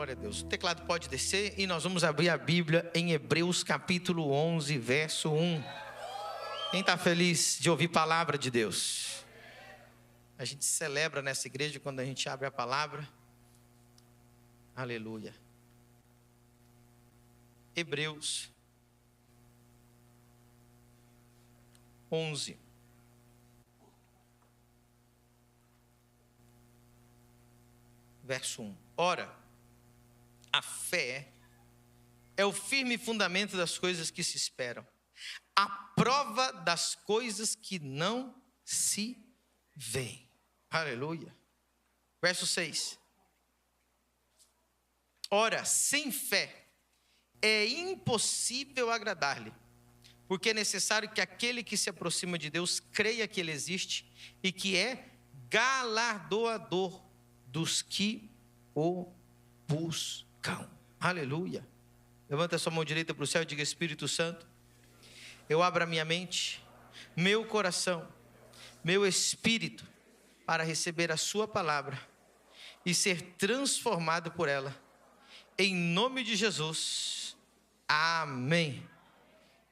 Glória a Deus. O teclado pode descer e nós vamos abrir a Bíblia em Hebreus capítulo 11, verso 1. Quem está feliz de ouvir palavra de Deus? A gente celebra nessa igreja quando a gente abre a palavra. Aleluia. Hebreus 11. Verso 1. Ora, a fé é o firme fundamento das coisas que se esperam, a prova das coisas que não se veem. Aleluia. Verso 6. Ora, sem fé é impossível agradar-lhe, porque é necessário que aquele que se aproxima de Deus creia que Ele existe e que é galardoador dos que o buscam. Aleluia. Levanta a sua mão direita para o céu e diga: Espírito Santo, eu abro a minha mente, meu coração, meu espírito para receber a sua palavra e ser transformado por ela. Em nome de Jesus. Amém.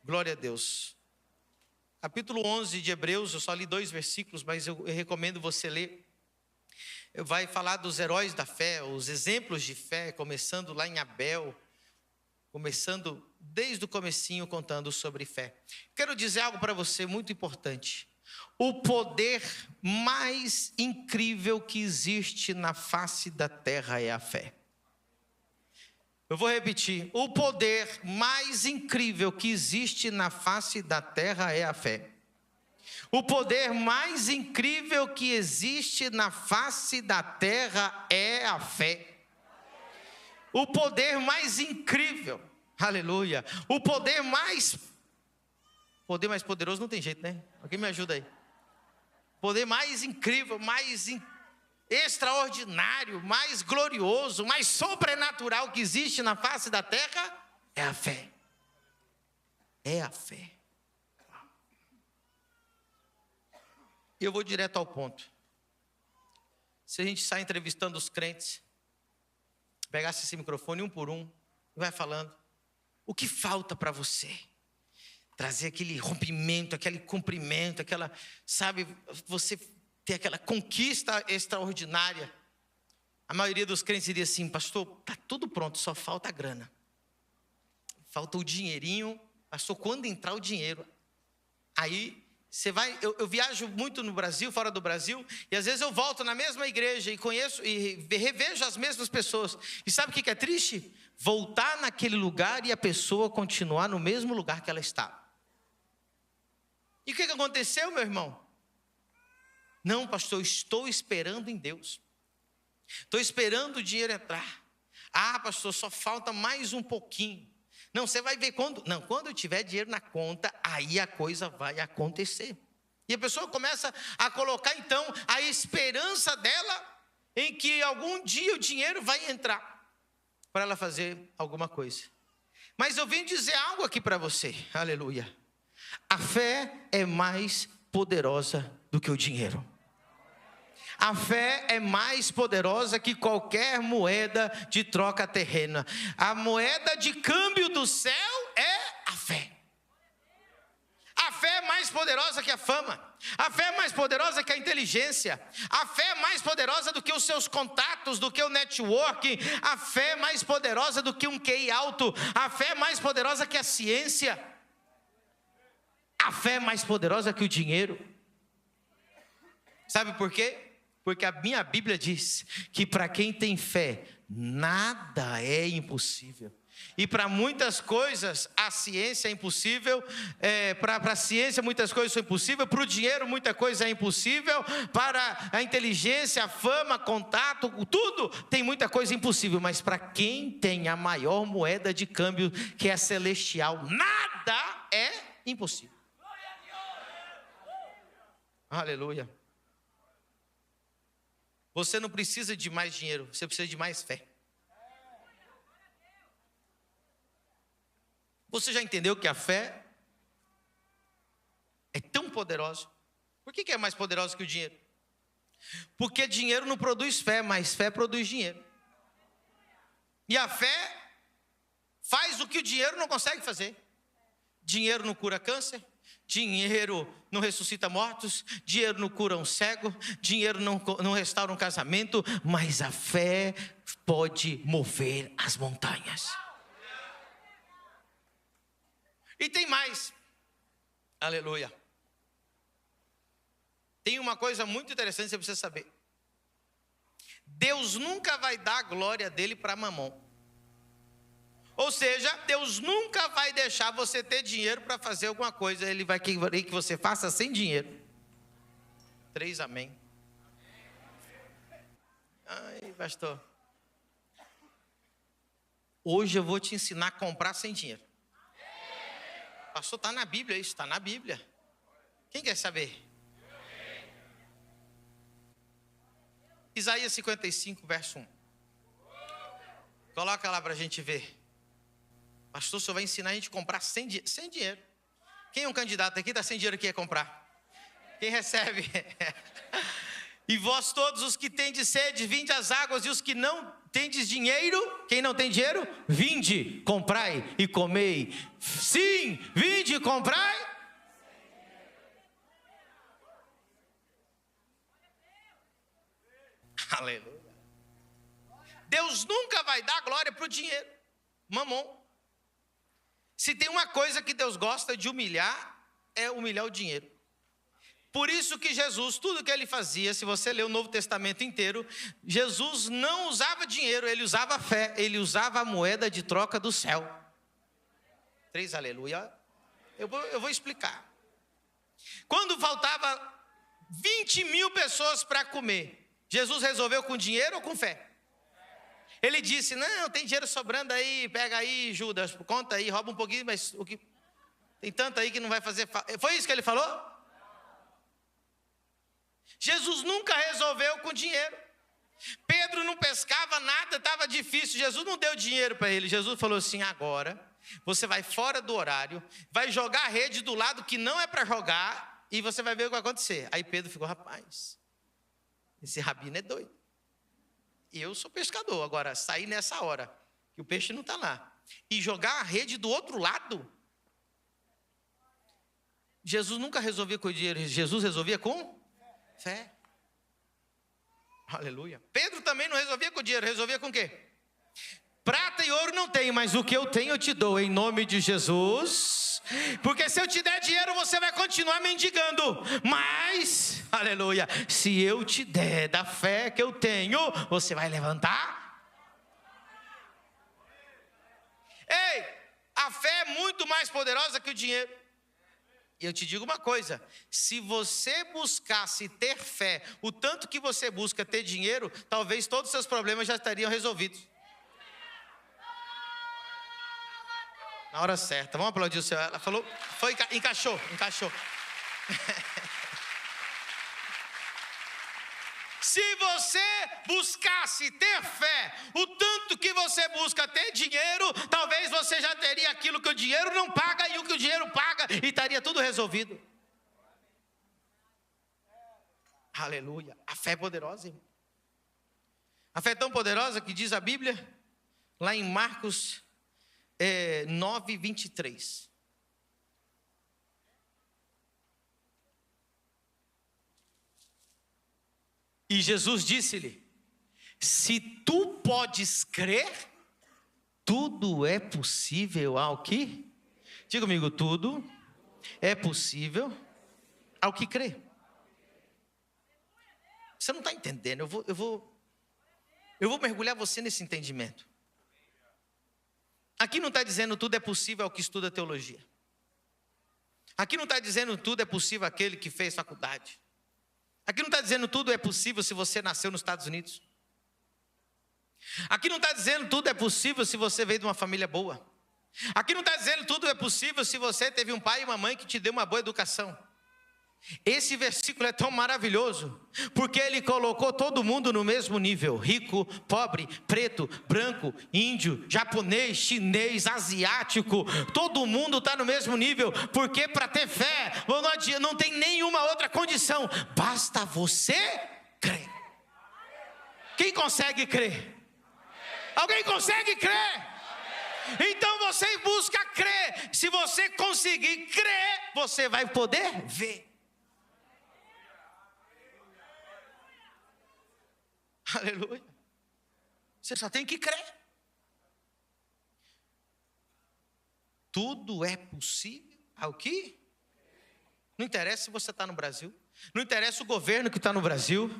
Glória a Deus. Capítulo 11 de Hebreus, eu só li 2 versículos, mas eu recomendo você ler. Vai falar dos heróis da fé, os exemplos de fé, começando lá em Abel, começando desde o comecinho contando sobre fé. Quero dizer algo para você muito importante. O poder mais incrível que existe na face da terra é a fé. Eu vou repetir. O poder mais incrível que existe na face da terra é a fé. O poder mais incrível que existe na face da terra é a fé. O poder mais incrível, aleluia. O poder mais poderoso não tem jeito, né? Alguém me ajuda aí. Poder mais incrível, extraordinário, mais glorioso, mais sobrenatural que existe na face da terra é a fé. É a fé. E eu vou direto ao ponto. Se a gente sai entrevistando os crentes, pegasse esse microfone um por um e vai falando, o que falta para você? Trazer aquele rompimento, aquele cumprimento, aquela, sabe, você ter aquela conquista extraordinária. A maioria dos crentes diria assim: pastor, está tudo pronto, só falta a grana. Falta o dinheirinho, pastor, quando entrar o dinheiro. Aí você vai, eu viajo muito no Brasil, fora do Brasil, e às vezes eu volto na mesma igreja e conheço e revejo as mesmas pessoas. E sabe o que é triste? Voltar naquele lugar e a pessoa continuar no mesmo lugar que ela estava. E o que aconteceu, meu irmão? Não, pastor, eu estou esperando em Deus. Estou esperando o dinheiro entrar. Ah, pastor, só falta mais um pouquinho. Não, você vai ver quando eu tiver dinheiro na conta, aí a coisa vai acontecer. E a pessoa começa a colocar então a esperança dela em que algum dia o dinheiro vai entrar para ela fazer alguma coisa. Mas eu vim dizer algo aqui para você, aleluia. A fé é mais poderosa do que o dinheiro. A fé é mais poderosa que qualquer moeda de troca terrena. A moeda de câmbio do céu é a fé. A fé é mais poderosa que a fama. A fé é mais poderosa que a inteligência. A fé é mais poderosa do que os seus contatos, do que o networking. A fé é mais poderosa do que um QI alto. A fé é mais poderosa que a ciência. A fé é mais poderosa que o dinheiro. Sabe por quê? Porque a minha Bíblia diz que para quem tem fé, nada é impossível. E para muitas coisas, a ciência é impossível. Para a ciência, muitas coisas são impossíveis. Para o dinheiro, muita coisa é impossível. Para a inteligência, a fama, contato, tudo, tem muita coisa impossível. Mas para quem tem a maior moeda de câmbio, que é celestial, nada é impossível. Aleluia. Você não precisa de mais dinheiro, você precisa de mais fé. Você já entendeu que a fé é tão poderosa? Por que é mais poderosa que o dinheiro? Porque dinheiro não produz fé, mas fé produz dinheiro. E a fé faz o que o dinheiro não consegue fazer. Dinheiro não cura câncer, dinheiro não ressuscita mortos, dinheiro não cura um cego, dinheiro não restaura um casamento, mas a fé pode mover as montanhas. E tem mais. Aleluia. Tem uma coisa muito interessante que você precisa saber. Deus nunca vai dar a glória dele para Mamon. Ou seja, Deus nunca vai deixar você ter dinheiro para fazer alguma coisa. Ele vai querer que você faça sem dinheiro. 3 amém. Ai, pastor. Hoje eu vou te ensinar a comprar sem dinheiro. Pastor, está na Bíblia isso, está na Bíblia. Quem quer saber? Isaías 55, verso 1. Coloca lá para a gente ver. Pastor, o senhor vai ensinar a gente a comprar sem dinheiro. Quem é um candidato aqui está sem dinheiro que quer comprar? Quem recebe? E vós todos os que tendes sede, vinde às águas, e os que não tendes dinheiro, quem não tem dinheiro, vinde, comprai e comei. Sim, vinde e comprai. Aleluia. Deus nunca vai dar glória para o dinheiro, Mamon. Se tem uma coisa que Deus gosta de humilhar, é humilhar o dinheiro. Por isso que Jesus, tudo que ele fazia, se você ler o Novo Testamento inteiro, Jesus não usava dinheiro, ele usava fé, ele usava a moeda de troca do céu. 3 aleluia. Eu vou explicar. Quando faltava 20.000 pessoas para comer, Jesus resolveu com dinheiro ou com fé? Ele disse, não, tem dinheiro sobrando aí, pega aí, Judas, conta aí, rouba um pouquinho, mas o que tem tanto aí que não vai fazer falta. Foi isso que ele falou? Jesus nunca resolveu com dinheiro. Pedro não pescava nada, estava difícil, Jesus não deu dinheiro para ele. Jesus falou assim, agora você vai fora do horário, vai jogar a rede do lado que não é para jogar, e você vai ver o que vai acontecer. Aí Pedro ficou, rapaz, esse rabino é doido. Eu sou pescador, agora sair nessa hora, que o peixe não está lá, e jogar a rede do outro lado. Jesus nunca resolvia com dinheiro, Jesus resolvia com fé. Aleluia. Pedro também não resolvia com dinheiro, resolvia com o quê? Prata e ouro não tenho, mas o que eu tenho eu te dou, em nome de Jesus. Porque se eu te der dinheiro, você vai continuar mendigando. Mas, aleluia, se eu te der da fé que eu tenho, você vai levantar. Ei, a fé é muito mais poderosa que o dinheiro. E eu te digo uma coisa, se você buscasse ter fé, o tanto que você busca ter dinheiro, talvez todos os seus problemas já estariam resolvidos. Na hora certa, vamos aplaudir o Senhor. Ela falou, encaixou. Se você buscasse ter fé, o tanto que você busca ter dinheiro, talvez você já teria aquilo que o dinheiro não paga e o que o dinheiro paga, e estaria tudo resolvido. Aleluia. A fé é poderosa, irmão. A fé é tão poderosa que diz a Bíblia, lá em Marcos 9, 23. E Jesus disse-lhe, se tu podes crer, tudo é possível ao que? Diga comigo, tudo é possível ao que crê. Você não está entendendo, eu vou mergulhar você nesse entendimento. Aqui não está dizendo tudo é possível ao que estuda teologia. Aqui não está dizendo tudo é possível àquele que fez faculdade. Aqui não está dizendo tudo é possível se você nasceu nos Estados Unidos. Aqui não está dizendo tudo é possível se você veio de uma família boa. Aqui não está dizendo tudo é possível se você teve um pai e uma mãe que te deu uma boa educação. Esse versículo é tão maravilhoso, porque ele colocou todo mundo no mesmo nível. Rico, pobre, preto, branco, índio, japonês, chinês, asiático. Todo mundo está no mesmo nível, porque para ter fé não tem nenhuma outra condição. Basta você crer. Quem consegue crer? Alguém consegue crer? Então você busca crer. Se você conseguir crer, você vai poder ver. Aleluia. Você só tem que crer. Tudo é possível ao que? Não interessa se você está no Brasil. Não interessa o governo que está no Brasil.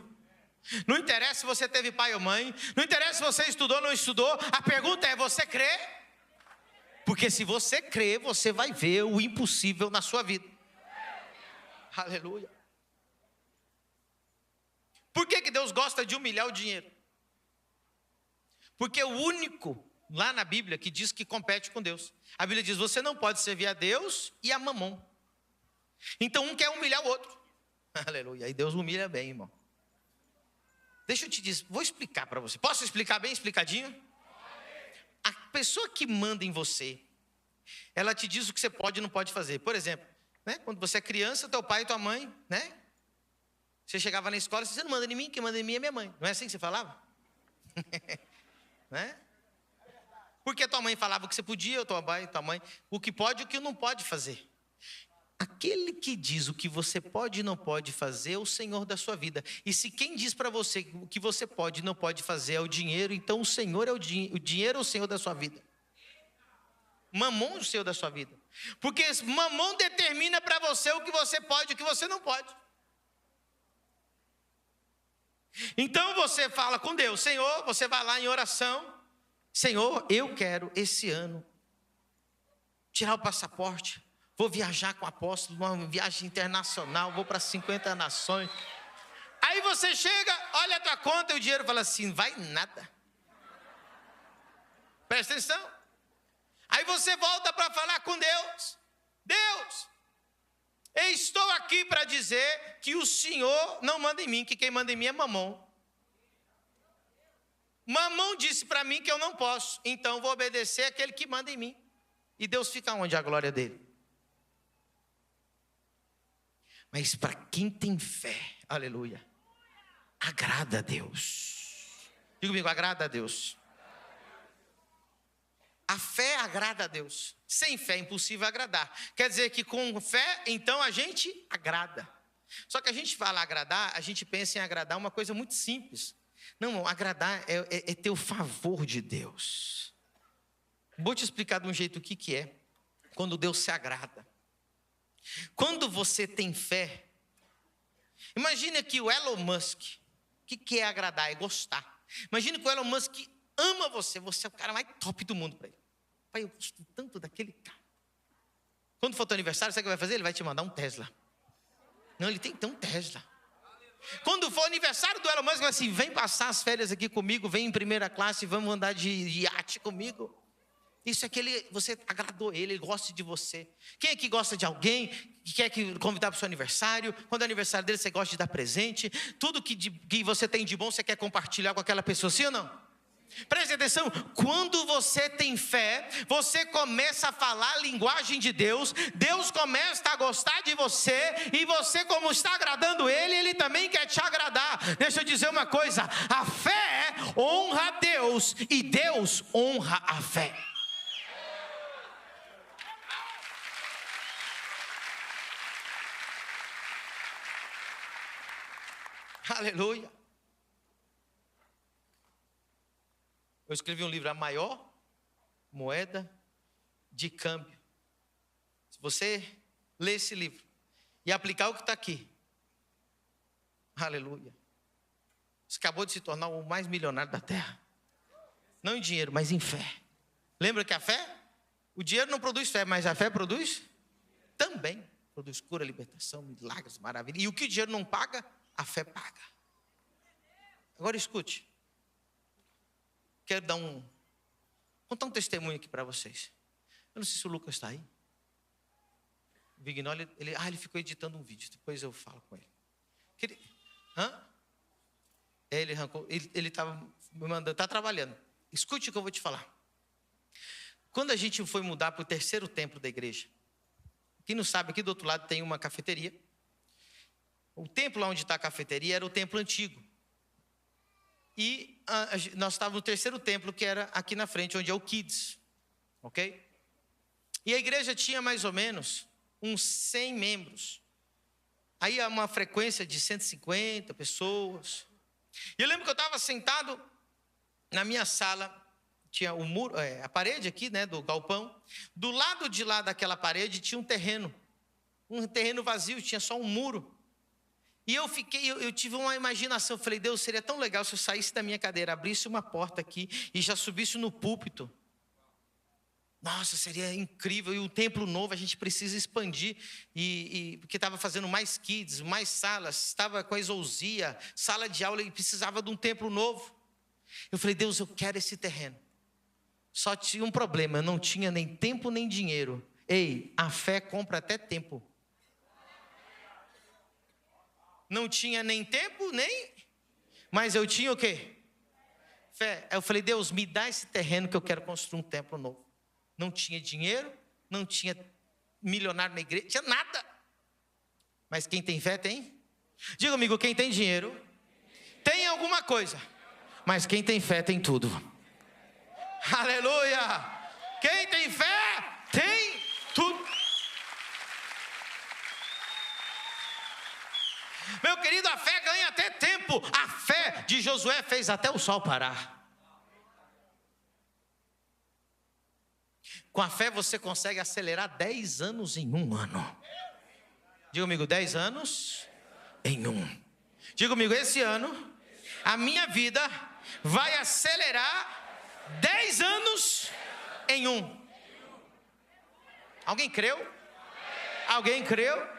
Não interessa se você teve pai ou mãe. Não interessa se você estudou ou não estudou. A pergunta é, você crê? Porque se você crê, você vai ver o impossível na sua vida. Aleluia. Por que Deus gosta de humilhar o dinheiro? Porque o único lá na Bíblia que diz que compete com Deus. A Bíblia diz, você não pode servir a Deus e a mamon. Então um quer humilhar o outro. Aleluia. E Deus humilha bem, irmão. Deixa eu te dizer, vou explicar para você. Posso explicar bem explicadinho? A pessoa que manda em você, ela te diz o que você pode e não pode fazer. Por exemplo, né, quando você é criança, teu pai e tua mãe, né? Você chegava na escola, você não manda em mim, quem manda em mim é minha mãe. Não é assim que você falava? Né? Porque tua mãe falava o que você podia, ou tua mãe, o que pode e o que não pode fazer. Aquele que diz o que você pode e não pode fazer é o Senhor da sua vida. E se quem diz para você o que você pode e não pode fazer é o dinheiro, então o Senhor é o dinheiro é o Senhor da sua vida. Mamon é o Senhor da sua vida. Porque mamon determina para você o que você pode e o que você não pode. Então você fala com Deus, Senhor, você vai lá em oração. Senhor, eu quero esse ano tirar o passaporte. Vou viajar com o apóstolo, uma viagem internacional, vou para 50 nações. Aí você chega, olha a tua conta e o dinheiro fala assim, vai nada. Presta atenção. Aí você volta para falar com Deus. Deus, eu estou aqui para dizer que o Senhor não manda em mim, que quem manda em mim é mamon. Mamon disse para mim que eu não posso, então vou obedecer aquele que manda em mim. E Deus fica onde? A glória dele. Mas para quem tem fé, aleluia, agrada a Deus. Diga comigo, agrada a Deus. A fé agrada a Deus. Sem fé é impossível agradar. Quer dizer que com fé, então a gente agrada. Só que a gente fala agradar, a gente pensa em agradar uma coisa muito simples. Não, agradar é ter o favor de Deus. Vou te explicar de um jeito o que é quando Deus se agrada. Quando você tem fé, imagina que o Elon Musk, o que é agradar? É gostar. Imagina que o Elon Musk ama você, você é o cara mais top do mundo para ele. Pai, eu gosto tanto daquele cara. Quando for teu aniversário, sabe o que vai fazer? Ele vai te mandar um Tesla. Não, ele tem que ter um Tesla. Quando for aniversário do Elon Musk, vai assim, vem passar as férias aqui comigo, vem em primeira classe, vamos andar de iate comigo. Isso é que você agradou ele gosta de você. Quem aqui gosta de alguém que quer convidar para o seu aniversário? Quando é aniversário dele, você gosta de dar presente. Tudo que você tem de bom, você quer compartilhar com aquela pessoa, sim ou não? Preste atenção, quando você tem fé, você começa a falar a linguagem de Deus, Deus começa a gostar de você, e você, como está agradando Ele, Ele também quer te agradar. Deixa eu dizer uma coisa, a fé honra a Deus, e Deus honra a fé. Aleluia. Eu escrevi um livro, A Maior Moeda de Câmbio. Se você ler esse livro e aplicar o que está aqui, aleluia, você acabou de se tornar o mais milionário da terra. Não em dinheiro, mas em fé. Lembra que a fé? O dinheiro não produz fé, mas a fé produz também. Produz cura, libertação, milagres, maravilhas. E o que o dinheiro não paga, a fé paga. Agora escute. Quero contar um testemunho aqui para vocês. Eu não sei se o Lucas está aí. O Vignoli, ele ficou editando um vídeo. Depois eu falo com ele. Ele arrancou. Ele estava me mandando, está trabalhando. Escute o que eu vou te falar. Quando a gente foi mudar para o terceiro templo da igreja, quem não sabe, aqui do outro lado tem uma cafeteria. O templo onde está a cafeteria era o templo antigo. E nós estávamos no terceiro templo, que era aqui na frente, onde é o Kids. Ok? E a igreja tinha mais ou menos uns 100 membros. Aí uma frequência de 150 pessoas. E eu lembro que eu estava sentado na minha sala, tinha o muro, a parede aqui, né, do galpão. Do lado de lá daquela parede tinha um terreno vazio, tinha só um muro. E eu tive uma imaginação, eu falei, Deus, seria tão legal se eu saísse da minha cadeira, abrisse uma porta aqui e já subisse no púlpito. Nossa, seria incrível. E o templo novo a gente precisa expandir. Porque estava fazendo mais kids, mais salas, estava com a exousia, sala de aula, e precisava de um templo novo. Eu falei, Deus, eu quero esse terreno. Só tinha um problema, eu não tinha nem tempo nem dinheiro. Ei, a fé compra até tempo. Não tinha nem tempo, mas eu tinha o quê? Fé. Eu falei, Deus, me dá esse terreno que eu quero construir um templo novo. Não tinha dinheiro, não tinha milionário na igreja, tinha nada. Mas quem tem fé tem? Diga comigo, quem tem dinheiro tem alguma coisa, mas quem tem fé tem tudo. Aleluia! Quem tem fé tem tudo. Meu querido, a fé ganha até tempo. A fé de Josué fez até o sol parar. Com a fé você consegue acelerar 10 anos em um ano. Diga comigo, 10 anos em um. Diga comigo, esse ano a minha vida vai acelerar 10 anos em um. Alguém creu? Alguém creu?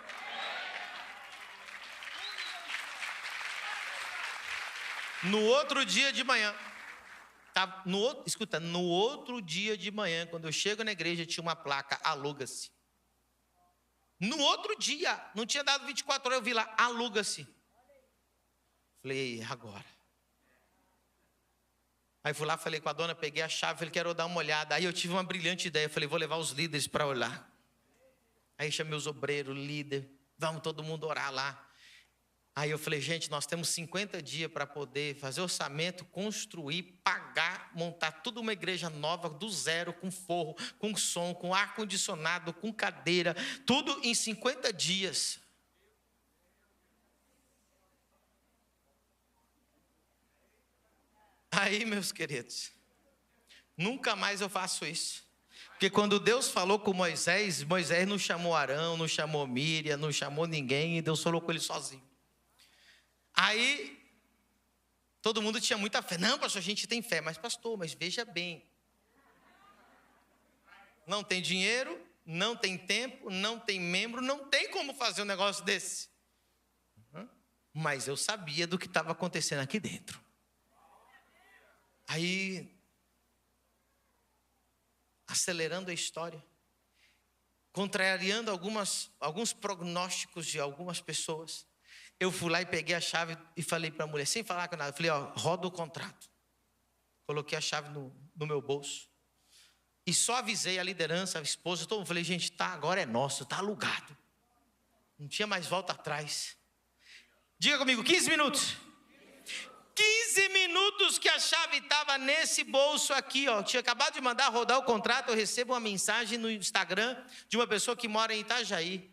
No outro dia de manhã, no outro dia de manhã, quando eu chego na igreja, tinha uma placa, aluga-se. No outro dia, não tinha dado 24 horas, eu vi lá, aluga-se. Falei, agora. Aí fui lá, falei com a dona, peguei a chave, falei, quero dar uma olhada. Aí eu tive uma brilhante ideia, falei, vou levar os líderes para olhar. Aí chamei os obreiros, líder, vamos todo mundo orar lá. Aí eu falei, gente, nós temos 50 dias para poder fazer orçamento, construir, pagar, montar tudo uma igreja nova, do zero, com forro, com som, com ar-condicionado, com cadeira, tudo em 50 dias. Aí, meus queridos, nunca mais eu faço isso. Porque quando Deus falou com Moisés, Moisés não chamou Arão, não chamou Míriam, não chamou ninguém, e Deus falou com ele sozinho. Aí, todo mundo tinha muita fé. Não, pastor, a gente tem fé. Mas pastor, mas veja bem. Não tem dinheiro, não tem tempo, não tem membro, não tem como fazer um negócio desse. Mas eu sabia do que estava acontecendo aqui dentro. Aí, acelerando a história, contrariando alguns prognósticos de algumas pessoas, eu fui lá e peguei a chave e falei para a mulher, sem falar com nada, eu falei, roda o contrato. Coloquei a chave no meu bolso. E só avisei a liderança, a esposa, todo mundo. Falei, gente, agora é nosso, está alugado. Não tinha mais volta atrás. Diga comigo, 15 minutos. 15 minutos que a chave estava nesse bolso aqui, ó. Tinha acabado de mandar rodar o contrato, eu recebo uma mensagem no Instagram de uma pessoa que mora em Itajaí.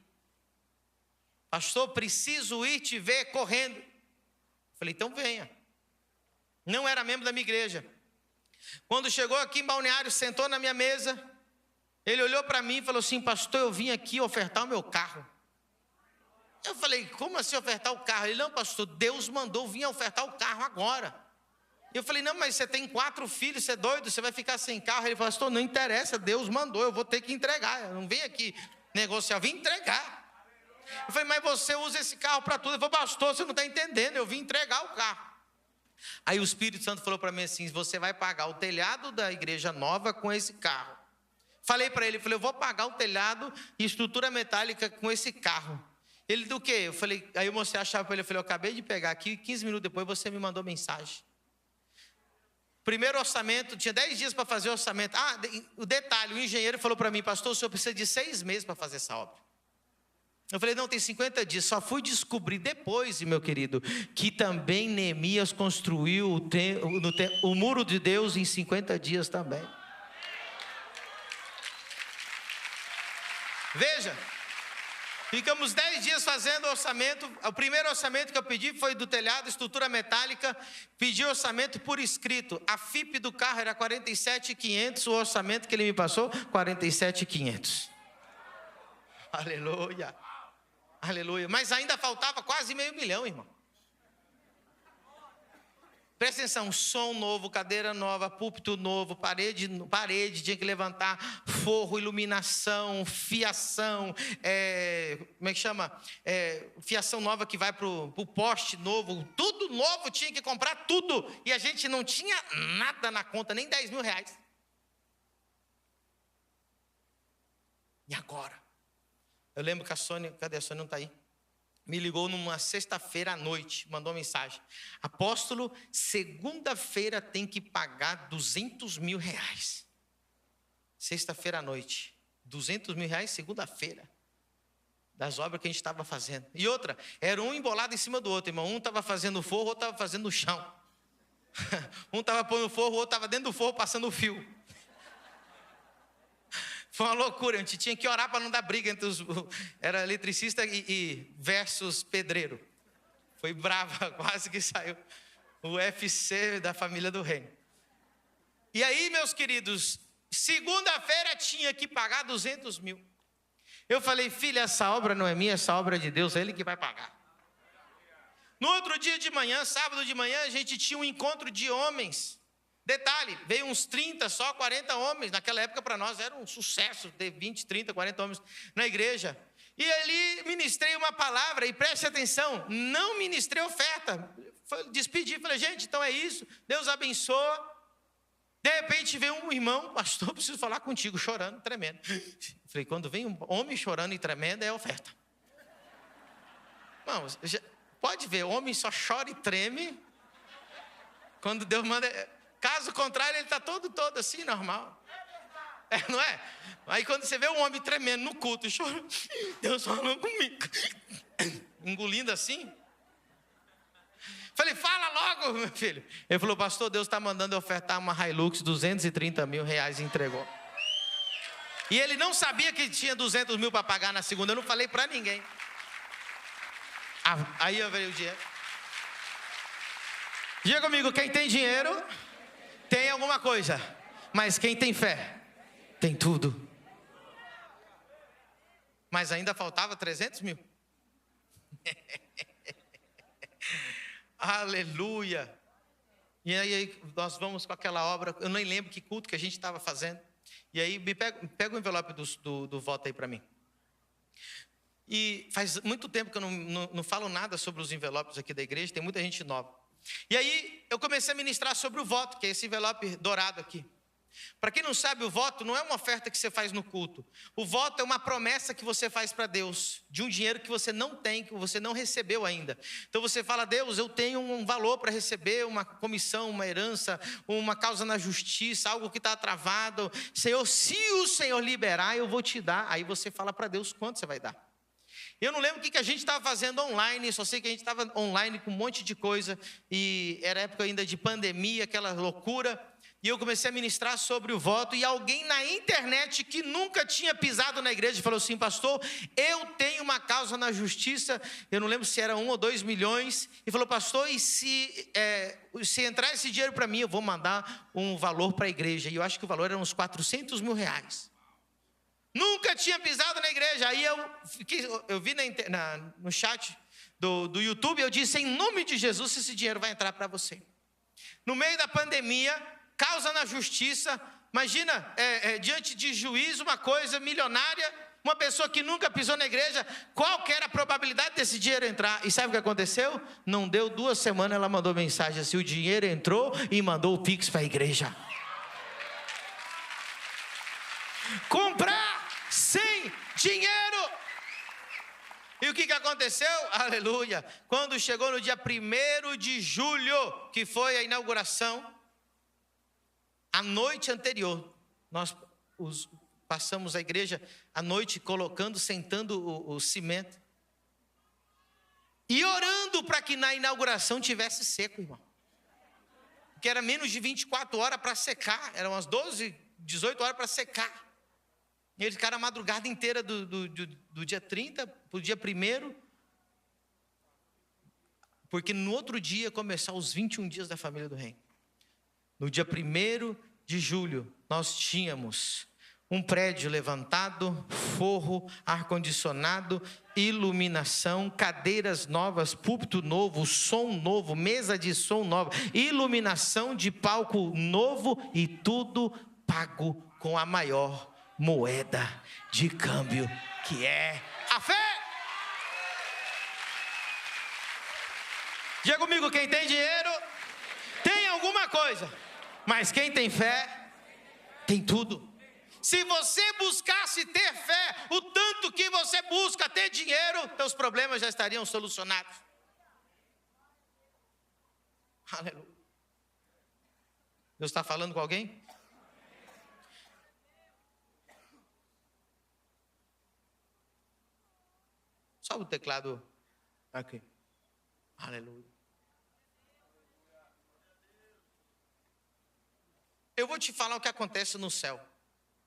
Pastor, preciso ir te ver correndo. Falei, então venha. Não era membro da minha igreja. Quando chegou aqui em Balneário, sentou na minha mesa, ele olhou para mim e falou assim, pastor, eu vim aqui ofertar o meu carro. Eu falei, como assim ofertar o carro? Ele, não, pastor, Deus mandou vir ofertar o carro agora. Eu falei, não, mas você tem 4 filhos, você é doido, você vai ficar sem carro. Ele falou, pastor, não interessa, Deus mandou, eu vou ter que entregar. Eu não vim aqui negociar, eu vim entregar. Eu falei, mas você usa esse carro para tudo. Ele falou, pastor, você não está entendendo, eu vim entregar o carro. Aí o Espírito Santo falou para mim assim, você vai pagar o telhado da igreja nova com esse carro. Falei para ele, eu vou pagar o telhado e estrutura metálica com esse carro. Ele, do quê? Eu falei, aí eu mostrei a chave para ele, eu falei, eu acabei de pegar aqui, 15 minutos depois você me mandou mensagem. Primeiro orçamento, tinha 10 dias para fazer o orçamento. O detalhe, o engenheiro falou para mim, pastor, o senhor precisa de 6 meses para fazer essa obra. Eu falei, não, tem 50 dias. Só fui descobrir depois, meu querido, que também Neemias construiu o muro de Deus em 50 dias também. Veja, ficamos 10 dias fazendo orçamento. O primeiro orçamento que eu pedi foi do telhado, estrutura metálica. Pedi orçamento por escrito. A FIP do carro era 47.500, o orçamento que ele me passou, 47.500. Aleluia. Aleluia. Mas ainda faltava quase $500 mil, irmão. Presta atenção, som novo, cadeira nova, púlpito novo, parede, tinha que levantar, forro, iluminação, fiação, como é que chama? Fiação nova que vai para o poste novo, tudo novo, tinha que comprar tudo. E a gente não tinha nada na conta, nem R$10 mil. E agora? Eu lembro que a Sônia, cadê a Sônia? Não está aí. Me ligou numa sexta-feira à noite, mandou uma mensagem. Apóstolo, segunda-feira tem que pagar R$200 mil. Sexta-feira à noite. R$200 mil, segunda-feira. Das obras que a gente estava fazendo. E outra, era um embolado em cima do outro, irmão. Um estava fazendo forro, o outro estava fazendo o chão. Um estava pondo forro, o outro estava dentro do forro passando o fio. Foi uma loucura, a gente tinha que orar para não dar briga entre era eletricista e versus pedreiro. Foi brava, quase que saiu o UFC da família do reino. E aí, meus queridos, segunda-feira tinha que pagar R$200 mil. Eu falei, filha, essa obra não é minha, essa obra é de Deus, é Ele que vai pagar. No outro dia de manhã, sábado de manhã, a gente tinha um encontro de homens. Detalhe, veio uns 30, só 40 homens. Naquela época para nós era um sucesso ter 20, 30, 40 homens na igreja. E ali ministrei uma palavra, e preste atenção, não ministrei oferta. Despedi, falei, gente, então é isso, Deus abençoa. De repente veio um irmão, pastor, preciso falar contigo, chorando, tremendo. Falei, quando vem um homem chorando e tremendo, é oferta. Não, pode ver, homem só chora e treme quando Deus manda. Caso contrário, ele está todo assim, normal. Não é? Aí quando você vê um homem tremendo no culto, chorando, Deus falando comigo, engolindo assim. Falei, fala logo, meu filho. Ele falou, pastor, Deus está mandando eu ofertar uma Hilux, R$230 mil, e entregou. E ele não sabia que tinha 200 mil para pagar na segunda, eu não falei para ninguém. Aí eu veio o dinheiro. Diga comigo, quem tem dinheiro tem alguma coisa, mas quem tem fé tem tudo. Mas ainda faltava 300 mil. Aleluia. E aí nós vamos com aquela obra, eu nem lembro que culto que a gente estava fazendo. E aí pega o envelope do voto aí para mim. E faz muito tempo que eu não falo nada sobre os envelopes aqui da igreja, tem muita gente nova. E aí eu comecei a ministrar sobre o voto, que é esse envelope dourado aqui. Para quem não sabe, o voto não é uma oferta que você faz no culto. O voto é uma promessa que você faz para Deus, de um dinheiro que você não tem, que você não recebeu ainda. Então você fala, Deus, eu tenho um valor para receber, uma comissão, uma herança, uma causa na justiça, algo que está travado. Senhor, se o Senhor liberar, eu vou te dar. Aí você fala para Deus quanto você vai dar. Eu não lembro o que a gente estava fazendo online, só sei que a gente estava online com um monte de coisa, e era época ainda de pandemia, aquela loucura, e eu comecei a ministrar sobre o voto, e alguém na internet que nunca tinha pisado na igreja falou assim, pastor, eu tenho uma causa na justiça, eu não lembro se era 1 ou 2 milhões, e falou, pastor, e se entrar esse dinheiro para mim, eu vou mandar um valor para a igreja, e eu acho que o valor era uns R$400 mil. Nunca tinha pisado na igreja. Aí eu vi no chat do YouTube, eu disse, em nome de Jesus, esse dinheiro vai entrar para você. No meio da pandemia, causa na justiça, imagina, diante de juízo, uma coisa milionária, uma pessoa que nunca pisou na igreja, qual que era a probabilidade desse dinheiro entrar? E sabe o que aconteceu? Não deu 2 semanas, ela mandou mensagem assim, o dinheiro entrou e mandou o Pix para a igreja. Comprar sem dinheiro. E o que aconteceu? Aleluia. Quando chegou no dia 1º de julho, que foi a inauguração, a noite anterior, passamos a igreja à noite sentando o cimento. E orando para que na inauguração tivesse seco, irmão. Porque era menos de 24 horas para secar. Eram umas 12, 18 horas para secar. E eles ficaram a madrugada inteira do dia 30 para o dia 1º. Porque no outro dia ia começar os 21 dias da família do reino. No dia 1º de julho, nós tínhamos um prédio levantado, forro, ar-condicionado, iluminação, cadeiras novas, púlpito novo, som novo, mesa de som nova, iluminação de palco novo e tudo pago com a maior moeda de câmbio, que é a fé. Diga comigo, quem tem dinheiro tem alguma coisa, mas quem tem fé tem tudo. Se você buscasse ter fé, o tanto que você busca ter dinheiro, teus problemas já estariam solucionados. Aleluia. Deus está falando com alguém? Sobe o teclado aqui. Aleluia. Eu vou te falar o que acontece no céu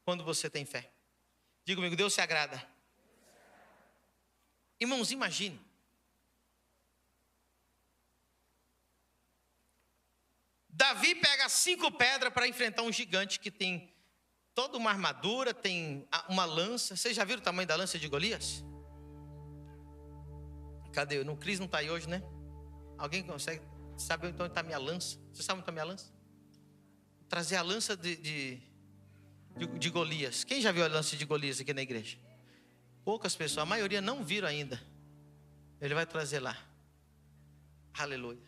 quando você tem fé. Diga comigo, Deus se agrada. Irmãos, imagine. Davi pega 5 pedras para enfrentar um gigante que tem toda uma armadura, tem uma lança. Vocês já viram o tamanho da lança de Golias? Cadê? O Cris não está aí hoje, né? Alguém consegue saber onde está a minha lança? Você sabe onde está a minha lança? Trazer a lança de Golias. Quem já viu a lança de Golias aqui na igreja? Poucas pessoas, a maioria não viram ainda. Ele vai trazer lá. Aleluia.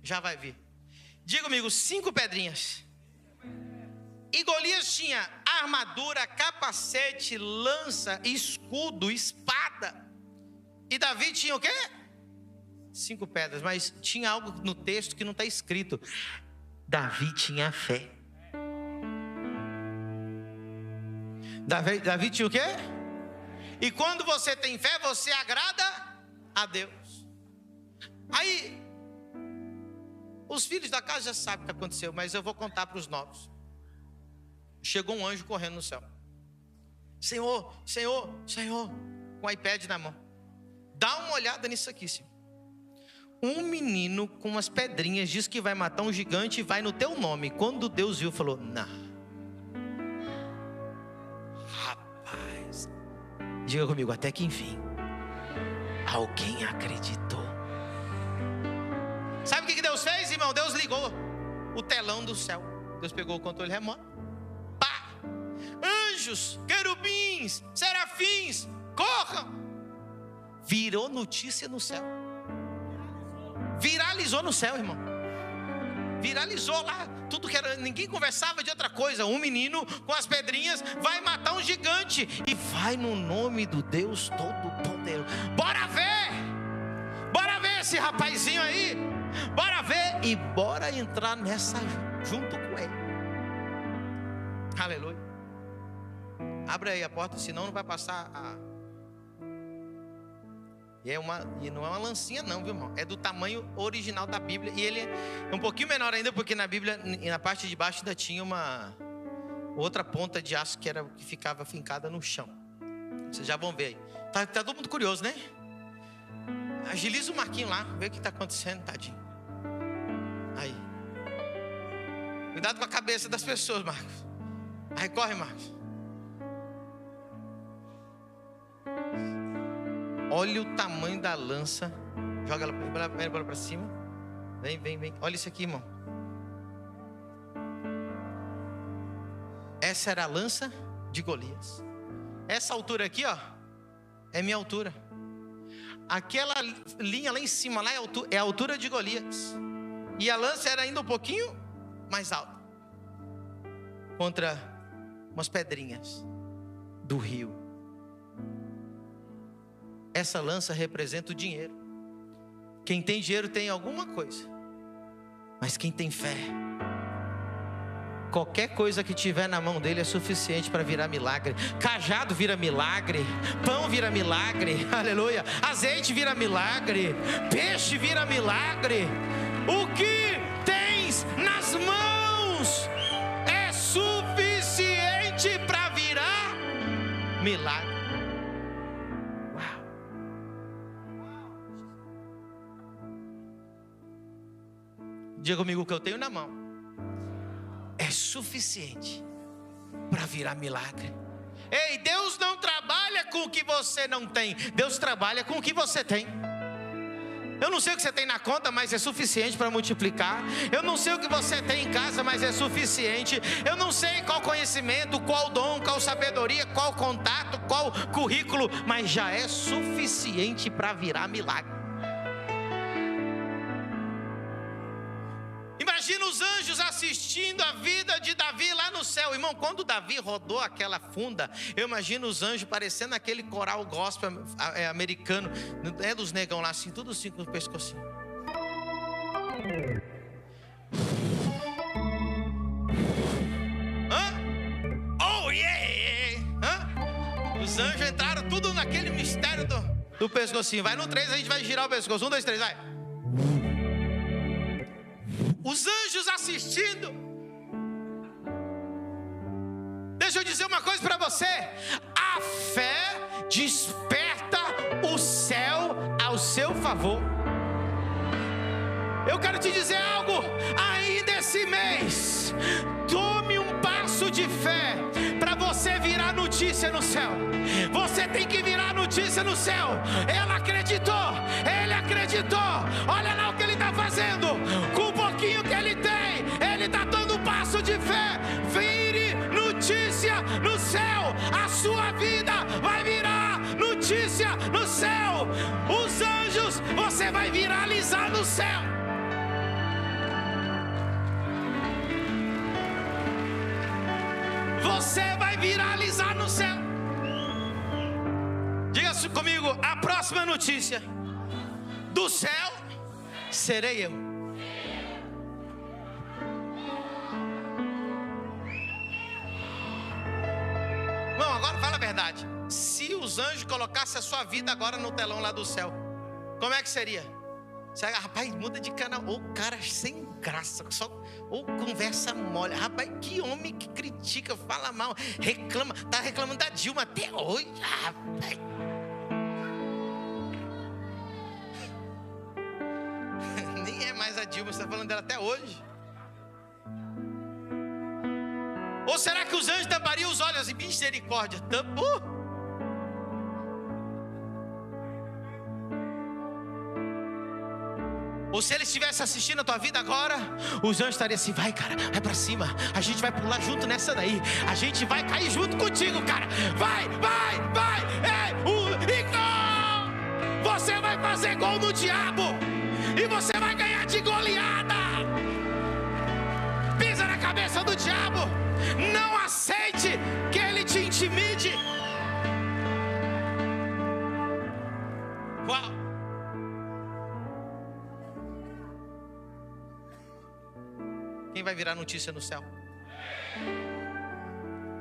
Já vai vir. Diga comigo, 5 pedrinhas. E Golias tinha armadura, capacete, lança, escudo, espada. E Davi tinha o quê? 5 pedras, mas tinha algo no texto que não está escrito. Davi tinha fé. Davi tinha o quê? E quando você tem fé, você agrada a Deus. Aí, os filhos da casa já sabem o que aconteceu, mas eu vou contar para os novos. Chegou um anjo correndo no céu. Senhor, Senhor, Senhor, com o iPad na mão. Dá uma olhada nisso aqui, Senhor. Um menino com umas pedrinhas diz que vai matar um gigante e vai no teu nome. Quando Deus viu, falou, não. Rapaz, diga comigo, até que enfim, alguém acreditou. Sabe o que Deus fez, irmão? Deus ligou o telão do céu. Deus pegou o controle remoto. Pá! Anjos, querubins, serafins, corram! Virou notícia no céu. Viralizou no céu, irmão. Viralizou lá. Tudo que era, ninguém conversava de outra coisa. Um menino com as pedrinhas vai matar um gigante. E vai no nome do Deus Todo-Poderoso. Bora ver! Bora ver esse rapazinho aí. Bora ver e bora entrar nessa junto com ele. Aleluia. Abre aí a porta, senão não vai passar a... E não é uma lancinha não, viu, irmão? É do tamanho original da Bíblia. E ele é um pouquinho menor ainda, porque na Bíblia, na parte de baixo ainda tinha uma outra ponta de aço que ficava fincada no chão. Vocês já vão ver aí. Tá todo mundo curioso, né? Agiliza o Marquinho lá, vê o que está acontecendo, tadinho. Aí. Cuidado com a cabeça das pessoas, Marcos. Aí corre, Marcos. Olha o tamanho da lança. Joga ela para cima. Vem. Olha isso aqui, irmão. Essa era a lança de Golias. Essa altura aqui, ó, é minha altura. Aquela linha lá em cima, lá é a altura de Golias. E a lança era ainda um pouquinho mais alta. Contra umas pedrinhas do rio. Essa lança representa o dinheiro. Quem tem dinheiro tem alguma coisa. Mas quem tem fé qualquer coisa que tiver na mão dele é suficiente para virar milagre. Cajado vira milagre, pão vira milagre, aleluia. Azeite vira milagre, peixe vira milagre. O que tens nas mãos é suficiente para virar milagre. Uau. Diga comigo: o que eu tenho na mão é suficiente para virar milagre. Ei, Deus não trabalha com o que você não tem, Deus trabalha com o que você tem. Eu não sei o que você tem na conta, mas é suficiente para multiplicar. Eu não sei o que você tem em casa, mas é suficiente. Eu não sei qual conhecimento, qual dom, qual sabedoria, qual contato, qual currículo, mas já é suficiente para virar milagre. Imagina os anjos assistindo a vida de Davi lá no céu. Irmão, quando Davi rodou aquela funda, eu imagino os anjos parecendo aquele coral gospel americano, é dos negão lá assim, tudo assim com o pescocinho. Oh yeah! Os anjos entraram tudo naquele mistério do pescocinho. Vai no 3, a gente vai girar o pescoço. 1, 2, 3, vai. Os anjos assistindo. Deixa eu dizer uma coisa para você: a fé desperta o céu ao seu favor. Eu quero te dizer algo, ainda esse mês, tome um passo de fé para você virar notícia no céu. Você tem que virar notícia no céu. Ela acreditou, ele acreditou. Olha lá o que ele está fazendo. Com o pouquinho que ele tem, ele está dando um passo de fé. Vire notícia no céu. A sua vida vai virar notícia no céu. Os anjos você vai viralizar no céu. Você vai viralizar no céu. Diga comigo: a próxima notícia do céu serei eu. Bom, agora fala a verdade. Se os anjos colocassem a sua vida agora no telão lá do céu, como é que seria? Você, rapaz, muda de canal. Ô cara sem graça, só, ou conversa mole. Rapaz, que homem que critica, fala mal, reclama, tá reclamando da Dilma até hoje. Rapaz. Nem é mais a Dilma, você está falando dela até hoje. Ou será que os anjos tampariam os olhos e misericórdia? Tampou. Ou se ele estivesse assistindo a tua vida agora, os anjos estariam assim: vai cara, vai pra cima, a gente vai pular junto nessa daí, a gente vai cair junto contigo, cara, vai, você vai fazer gol no diabo, e você vai ganhar de goleada. Pisa na cabeça do diabo, não aceite que ele te intimide. Uau! Quem vai virar notícia no céu?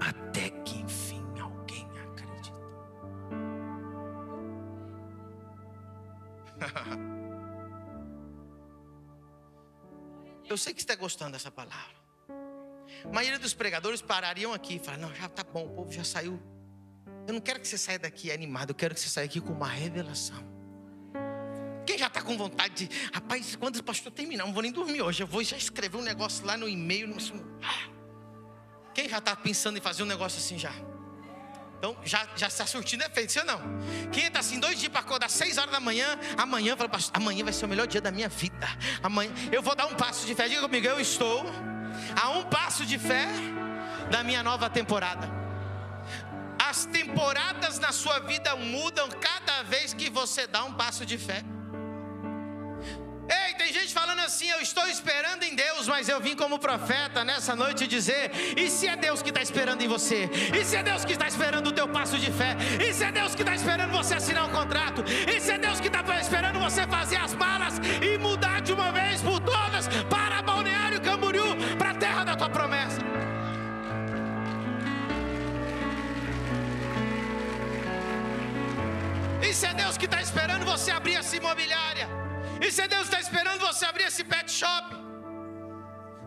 Até que enfim alguém acredita. Eu sei que você está gostando dessa palavra. A maioria dos pregadores parariam aqui e falariam: não, já tá bom, o povo já saiu. Eu não quero que você saia daqui animado, eu quero que você saia aqui com uma revelação. Quem já está com vontade de, rapaz, quando o pastor terminar, não vou nem dormir hoje, eu vou já escrever um negócio lá no e-mail. Quem já está pensando em fazer um negócio assim já? Então já está surtindo efeito, sim ou não? Quem está assim 2 dias para acordar 6 horas da manhã, amanhã fala: pastor, amanhã vai ser o melhor dia da minha vida. Amanhã eu vou dar um passo de fé. Diga comigo: eu estou a um passo de fé da minha nova temporada. As temporadas na sua vida mudam cada vez que você dá um passo de fé. Ei, tem gente falando assim: eu estou esperando em Deus, mas eu vim como profeta nessa noite dizer: e se é Deus que está esperando em você? E se é Deus que está esperando o teu passo de fé? E se é Deus que está esperando você assinar um contrato? E se é Deus que está esperando você fazer as malas e mudar de uma vez por todas para Balneário Camboriú, para a terra da tua promessa? E se é Deus que está esperando você abrir essa imobiliária? E se é Deus que está esperando você abrir esse pet shop?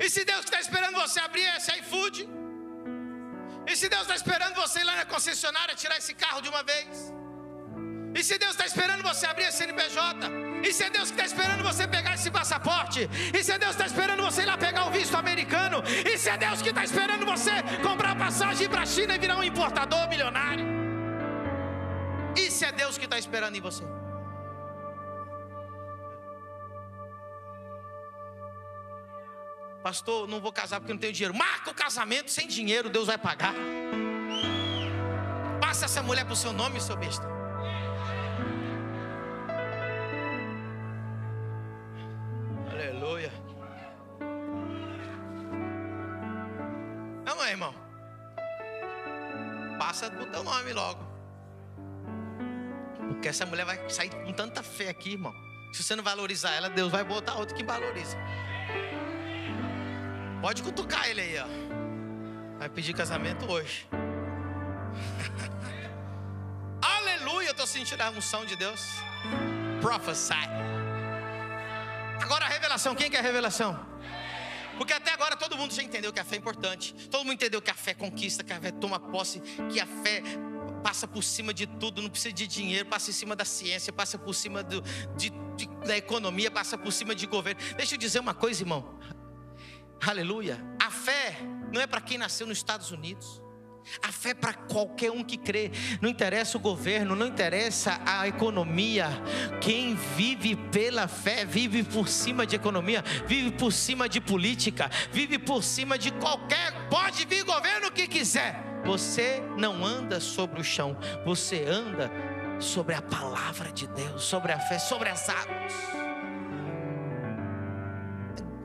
E se Deus está esperando você abrir esse iFood? E se Deus está esperando você ir lá na concessionária tirar esse carro de uma vez? E se Deus está esperando você abrir esse CNPJ? E se é Deus que está esperando você pegar esse passaporte? E se é Deus que está esperando você ir lá pegar o visto americano? E se é Deus que está esperando você comprar passagem para a China e virar um importador milionário? E se é Deus que está esperando em você? Pastor, não vou casar porque não tenho dinheiro. Marca o casamento sem dinheiro, Deus vai pagar. Passa essa mulher para o seu nome, seu besta. Aleluia. Não, irmão. Passa pro teu nome logo. Porque essa mulher vai sair com tanta fé aqui, irmão. Se você não valorizar ela, Deus vai botar outro que valoriza. Pode cutucar ele aí, ó. Vai pedir casamento hoje. Aleluia, eu estou sentindo a unção de Deus. Prophesy. Agora a revelação, quem quer a revelação? Porque até agora todo mundo já entendeu que a fé é importante. Todo mundo entendeu que a fé conquista, que a fé toma posse, que a fé passa por cima de tudo, não precisa de dinheiro, passa em cima da ciência, passa por cima da economia, passa por cima de governo. Deixa eu dizer uma coisa, irmão. Aleluia. A fé não é para quem nasceu nos Estados Unidos. A fé é para qualquer um que crê. Não interessa o governo, não interessa a economia. Quem vive pela fé vive por cima de economia, vive por cima de política, vive por cima de qualquer. Pode vir governo que quiser. Você não anda sobre o chão, você anda sobre a palavra de Deus, sobre a fé, sobre as águas.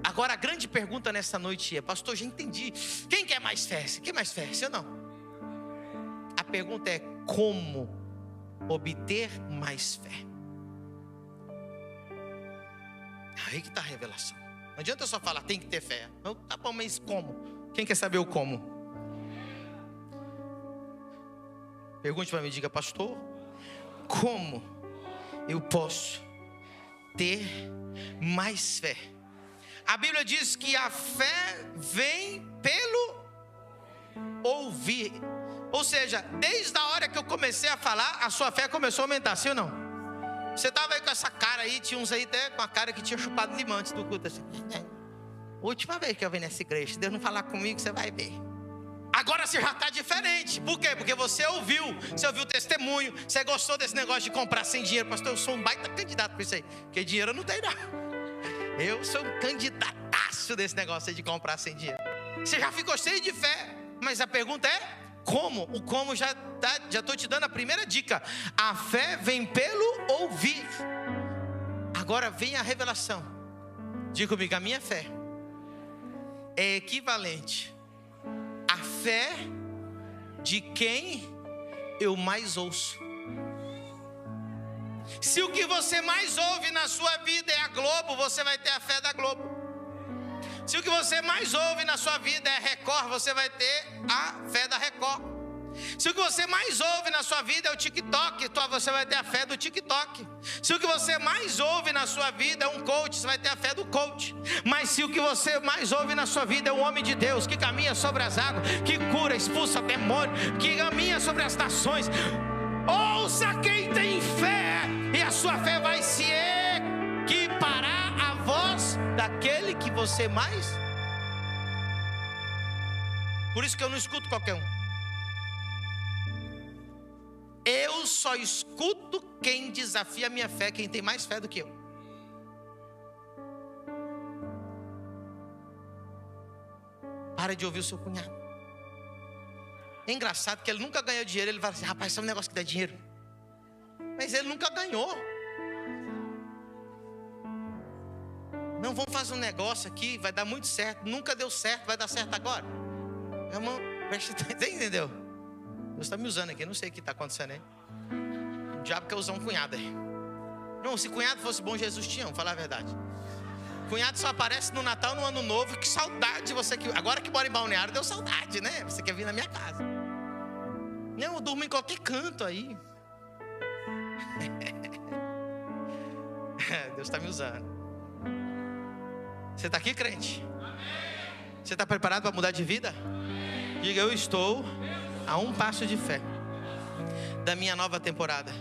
Agora a grande pergunta nessa noite é: pastor, já entendi. Quem quer mais fé? Quem mais fé? Sim ou não? A pergunta é: como obter mais fé? Aí que está a revelação. Não adianta eu só falar tem que ter fé. Não, tá bom, mas como? Quem quer saber o como? Pergunte para mim, diga: pastor, como eu posso ter mais fé? A Bíblia diz que a fé vem pelo ouvir. Ou seja, desde a hora que eu comecei a falar, a sua fé começou a aumentar, sim ou não? Você estava aí com essa cara aí, tinha uns aí até com a cara que tinha chupado limão antes do culto assim. Última vez que eu venho nessa igreja, se Deus não falar comigo, você vai ver. Agora você já está diferente. Por quê? Porque você ouviu o testemunho, você gostou desse negócio de comprar sem dinheiro. Pastor, eu sou um baita candidato para isso aí, porque dinheiro eu não tenho não. Eu sou um candidataço desse negócio aí de comprar sem dinheiro. Você já ficou cheio de fé. Mas a pergunta é: como? O como já estou te dando a primeira dica. A fé vem pelo ouvir. Agora vem a revelação. Diga comigo: a minha fé é equivalente à fé de quem eu mais ouço. Se o que você mais ouve na sua vida é a Globo, você vai ter a fé da Globo. Se o que você mais ouve na sua vida é a Record, você vai ter a fé da Record. Se o que você mais ouve na sua vida é o TikTok, você vai ter a fé do TikTok. Se o que você mais ouve na sua vida é um coach, você vai ter a fé do coach. Mas se o que você mais ouve na sua vida é um homem de Deus, que caminha sobre as águas, que cura, expulsa demônio, que caminha sobre as nações, ouça quem tem fé, e a sua fé vai se equiparar à voz daquele que você mais. Por isso que eu não escuto qualquer um. Eu só escuto quem desafia a minha fé, quem tem mais fé do que eu. Para de ouvir o seu cunhado. É engraçado que ele nunca ganhou dinheiro. Ele fala assim: rapaz, isso é um negócio que dá dinheiro. Mas ele nunca ganhou. Não, vamos fazer um negócio aqui, vai dar muito certo. Nunca deu certo, vai dar certo agora. Meu irmão, você entendeu? Deus está me usando aqui, não sei o que está acontecendo aí. O diabo quer usar um cunhado aí. Não, se cunhado fosse bom, Jesus tinha, vamos falar a verdade. Cunhado só aparece no Natal, no Ano Novo. Que saudade você que... Agora que mora em Balneário, deu saudade, né? Você quer vir na minha casa. Não, eu durmo em qualquer canto aí. Deus está me usando. Você está aqui, crente? Você está preparado para mudar de vida? Diga, eu estou a um passo de fé da minha nova temporada.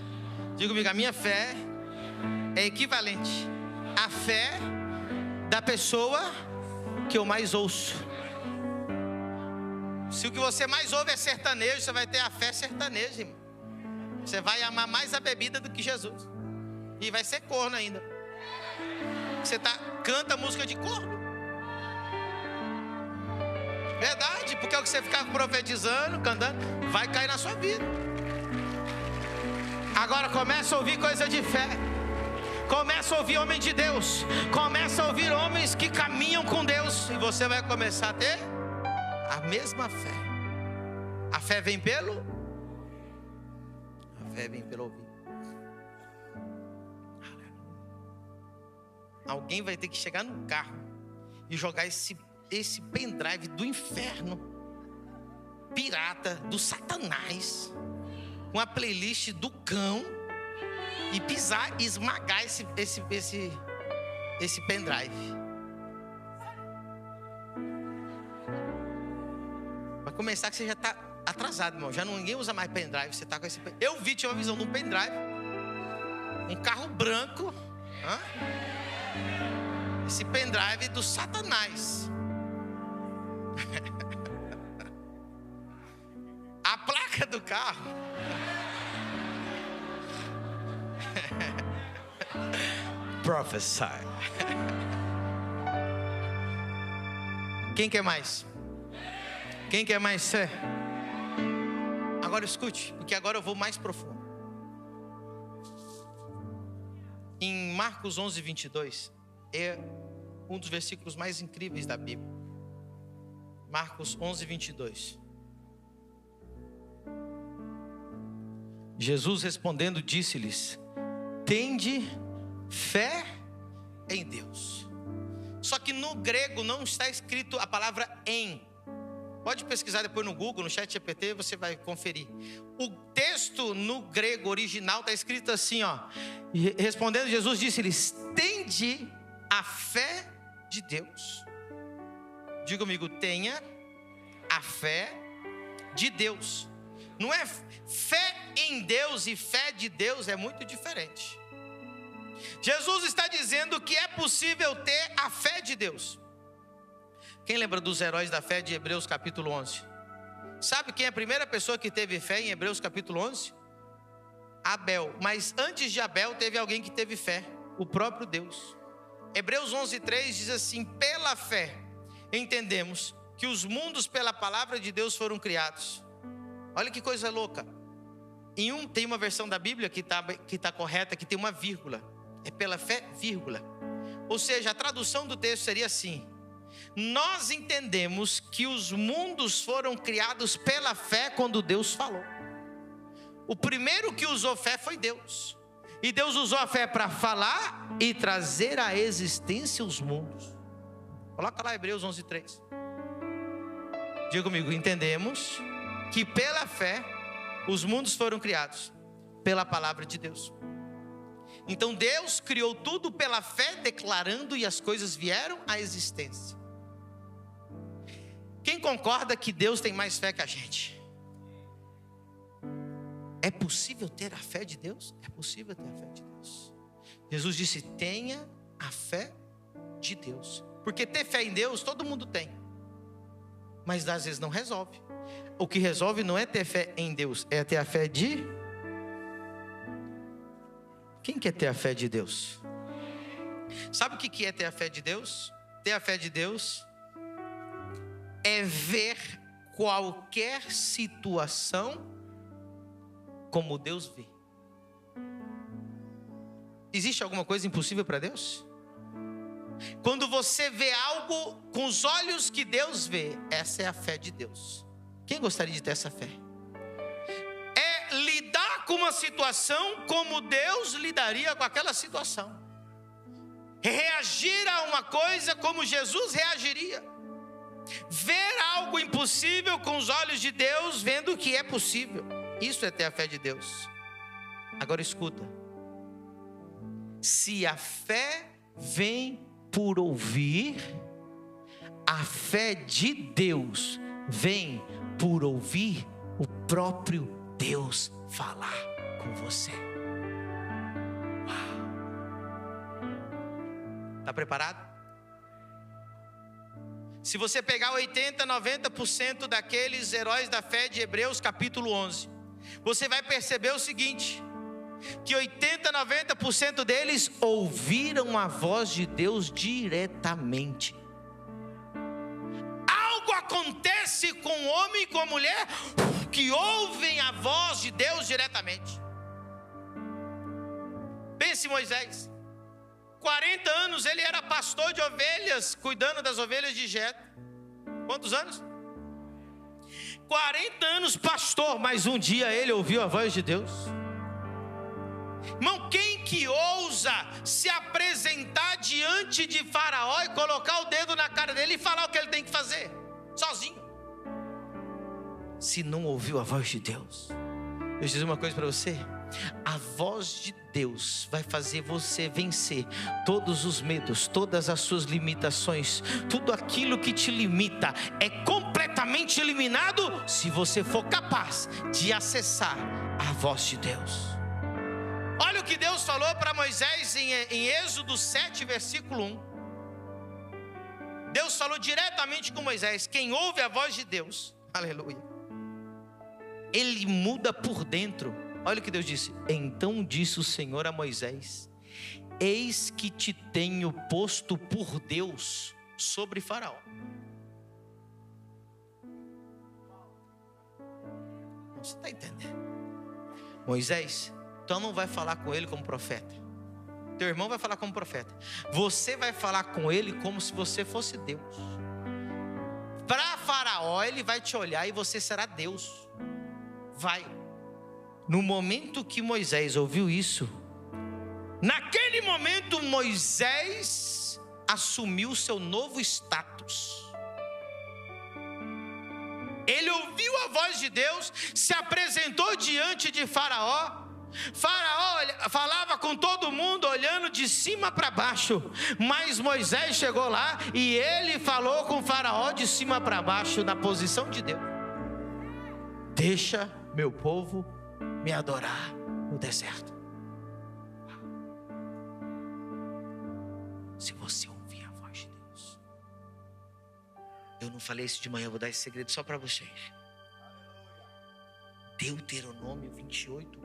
Diga comigo, a minha fé é equivalente à fé da pessoa que eu mais ouço. Se o que você mais ouve é sertanejo, você vai ter a fé sertaneja, irmão. Você vai amar mais a bebida do que Jesus. E vai ser corno ainda. Você canta música de corno. Verdade, porque é o que você fica profetizando, cantando, vai cair na sua vida. Agora começa a ouvir coisa de fé. Começa a ouvir homem de Deus. Começa a ouvir homens que caminham com Deus. E você vai começar a ter a mesma fé. A fé vem pelo? A fé vem pelo ouvir. Alguém vai ter que chegar no carro e jogar esse pendrive do inferno, pirata, do Satanás, com a playlist do cão, e pisar e esmagar esse pendrive. Vai começar que você já está atrasado, irmão. Já ninguém usa mais pendrive. Você está com esse. Eu tinha uma visão de um pendrive, um carro branco. Esse pendrive do Satanás. A placa do carro. Prophesy. Quem quer mais? Quem quer mais fé? Agora escute, porque agora eu vou mais profundo. Em Marcos 11, 22, é um dos versículos mais incríveis da Bíblia. Marcos 11, 22. Jesus respondendo disse-lhes: tende fé em Deus. Só que no grego não está escrito a palavra em. Pode pesquisar depois no Google, no ChatGPT, você vai conferir. O texto no grego original está escrito assim, ó. Respondendo Jesus disse-lhes: tende a fé de Deus. Diga comigo, tenha a fé de Deus. Não é fé em Deus e fé de Deus, é muito diferente. Jesus está dizendo que é possível ter a fé de Deus. Quem lembra dos heróis da fé de Hebreus capítulo 11? Sabe quem é a primeira pessoa que teve fé em Hebreus capítulo 11? Abel. Mas antes de Abel teve alguém que teve fé, o próprio Deus. Hebreus 11:3 diz assim: pela fé entendemos que os mundos pela palavra de Deus foram criados. Olha que coisa louca. Tem uma versão da Bíblia que tá correta, que tem uma vírgula. É pela fé, vírgula. Ou seja, a tradução do texto seria assim: nós entendemos que os mundos foram criados pela fé quando Deus falou. O primeiro que usou fé foi Deus. E Deus usou a fé para falar e trazer à existência os mundos. Coloca lá Hebreus 11:3. Diga comigo, entendemos que pela fé os mundos foram criados pela palavra de Deus. Então Deus criou tudo pela fé, declarando, e as coisas vieram à existência. Quem concorda que Deus tem mais fé que a gente? É possível ter a fé de Deus? É possível ter a fé de Deus. Jesus disse: tenha a fé de Deus. Porque ter fé em Deus todo mundo tem, mas às vezes não resolve. O que resolve não é ter fé em Deus, é ter a fé de... Quem quer ter a fé de Deus? Sabe o que é ter a fé de Deus? Ter a fé de Deus é ver qualquer situação como Deus vê. Existe alguma coisa impossível para Deus? Quando você vê algo com os olhos que Deus vê, essa é a fé de Deus. Quem gostaria de ter essa fé? É lidar com uma situação como Deus lidaria com aquela situação. Reagir a uma coisa como Jesus reagiria. Ver algo impossível com os olhos de Deus, vendo o que é possível. Isso é ter a fé de Deus. Agora escuta. Se a fé vem por ouvir, a fé de Deus vem por ouvir o próprio Deus falar com você. Uau! Está preparado? Se você pegar 80, 90% daqueles heróis da fé de Hebreus capítulo 11, você vai perceber o seguinte, que 80, 90% deles ouviram a voz de Deus diretamente. Algo acontece com o homem e com a mulher que ouvem a voz de Deus diretamente. Pense em Moisés. 40 anos ele era pastor de ovelhas, cuidando das ovelhas de Jetro. Quantos anos? 40 anos pastor, mas um dia ele ouviu a voz de Deus. Irmão, quem que ousa se apresentar diante de Faraó e colocar o dedo na cara dele e falar o que ele tem que fazer? Sozinho. Se não ouviu a voz de Deus. Deixa eu dizer uma coisa para você. A voz de Deus vai fazer você vencer todos os medos, todas as suas limitações. Tudo aquilo que te limita é completamente eliminado se você for capaz de acessar a voz de Deus. Olha o que Deus falou para Moisés em Êxodo 7, versículo 1. Deus falou diretamente com Moisés. Quem ouve a voz de Deus, aleluia, ele muda por dentro. Olha o que Deus disse. Então disse o Senhor a Moisés: eis que te tenho posto por Deus sobre Faraó. Você está entendendo? Moisés, então não vai falar com ele como profeta. Teu irmão vai falar como profeta. Você vai falar com ele como se você fosse Deus. Para Faraó, ele vai te olhar e você será Deus. Vai. No momento que Moisés ouviu isso, naquele momento Moisés assumiu seu novo status. Ele ouviu a voz de Deus, se apresentou diante de Faraó. Faraó falava com todo mundo olhando de cima para baixo, mas Moisés chegou lá e ele falou com Faraó de cima para baixo, na posição de Deus. Deixa meu povo me adorar no deserto. Se você ouvir a voz de Deus. Eu não falei isso de manhã, eu vou dar esse segredo só para vocês. Deuteronômio 28.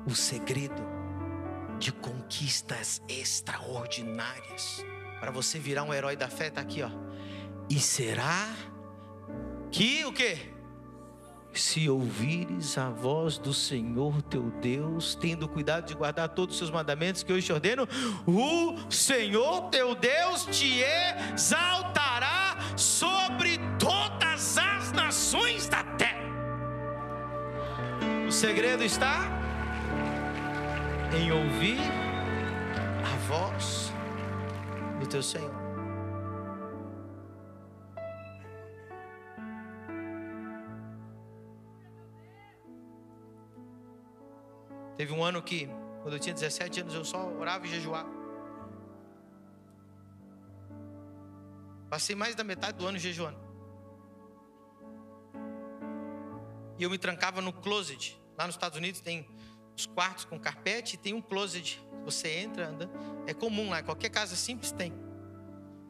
O segredo de conquistas extraordinárias para você virar um herói da fé está aqui, ó. E será que o quê? Se ouvires a voz do Senhor teu Deus, tendo cuidado de guardar todos os seus mandamentos que hoje te ordeno, o Senhor teu Deus te exaltará sobre todas as nações da terra. O segredo está em ouvir a voz do teu Senhor. Teve um ano que, quando eu tinha 17 anos, eu só orava e jejuava. Passei mais da metade do ano jejuando. E eu me trancava no closet. Lá nos Estados Unidos tem os quartos com carpete e tem um closet. Você entra, anda. É comum lá, qualquer casa simples tem.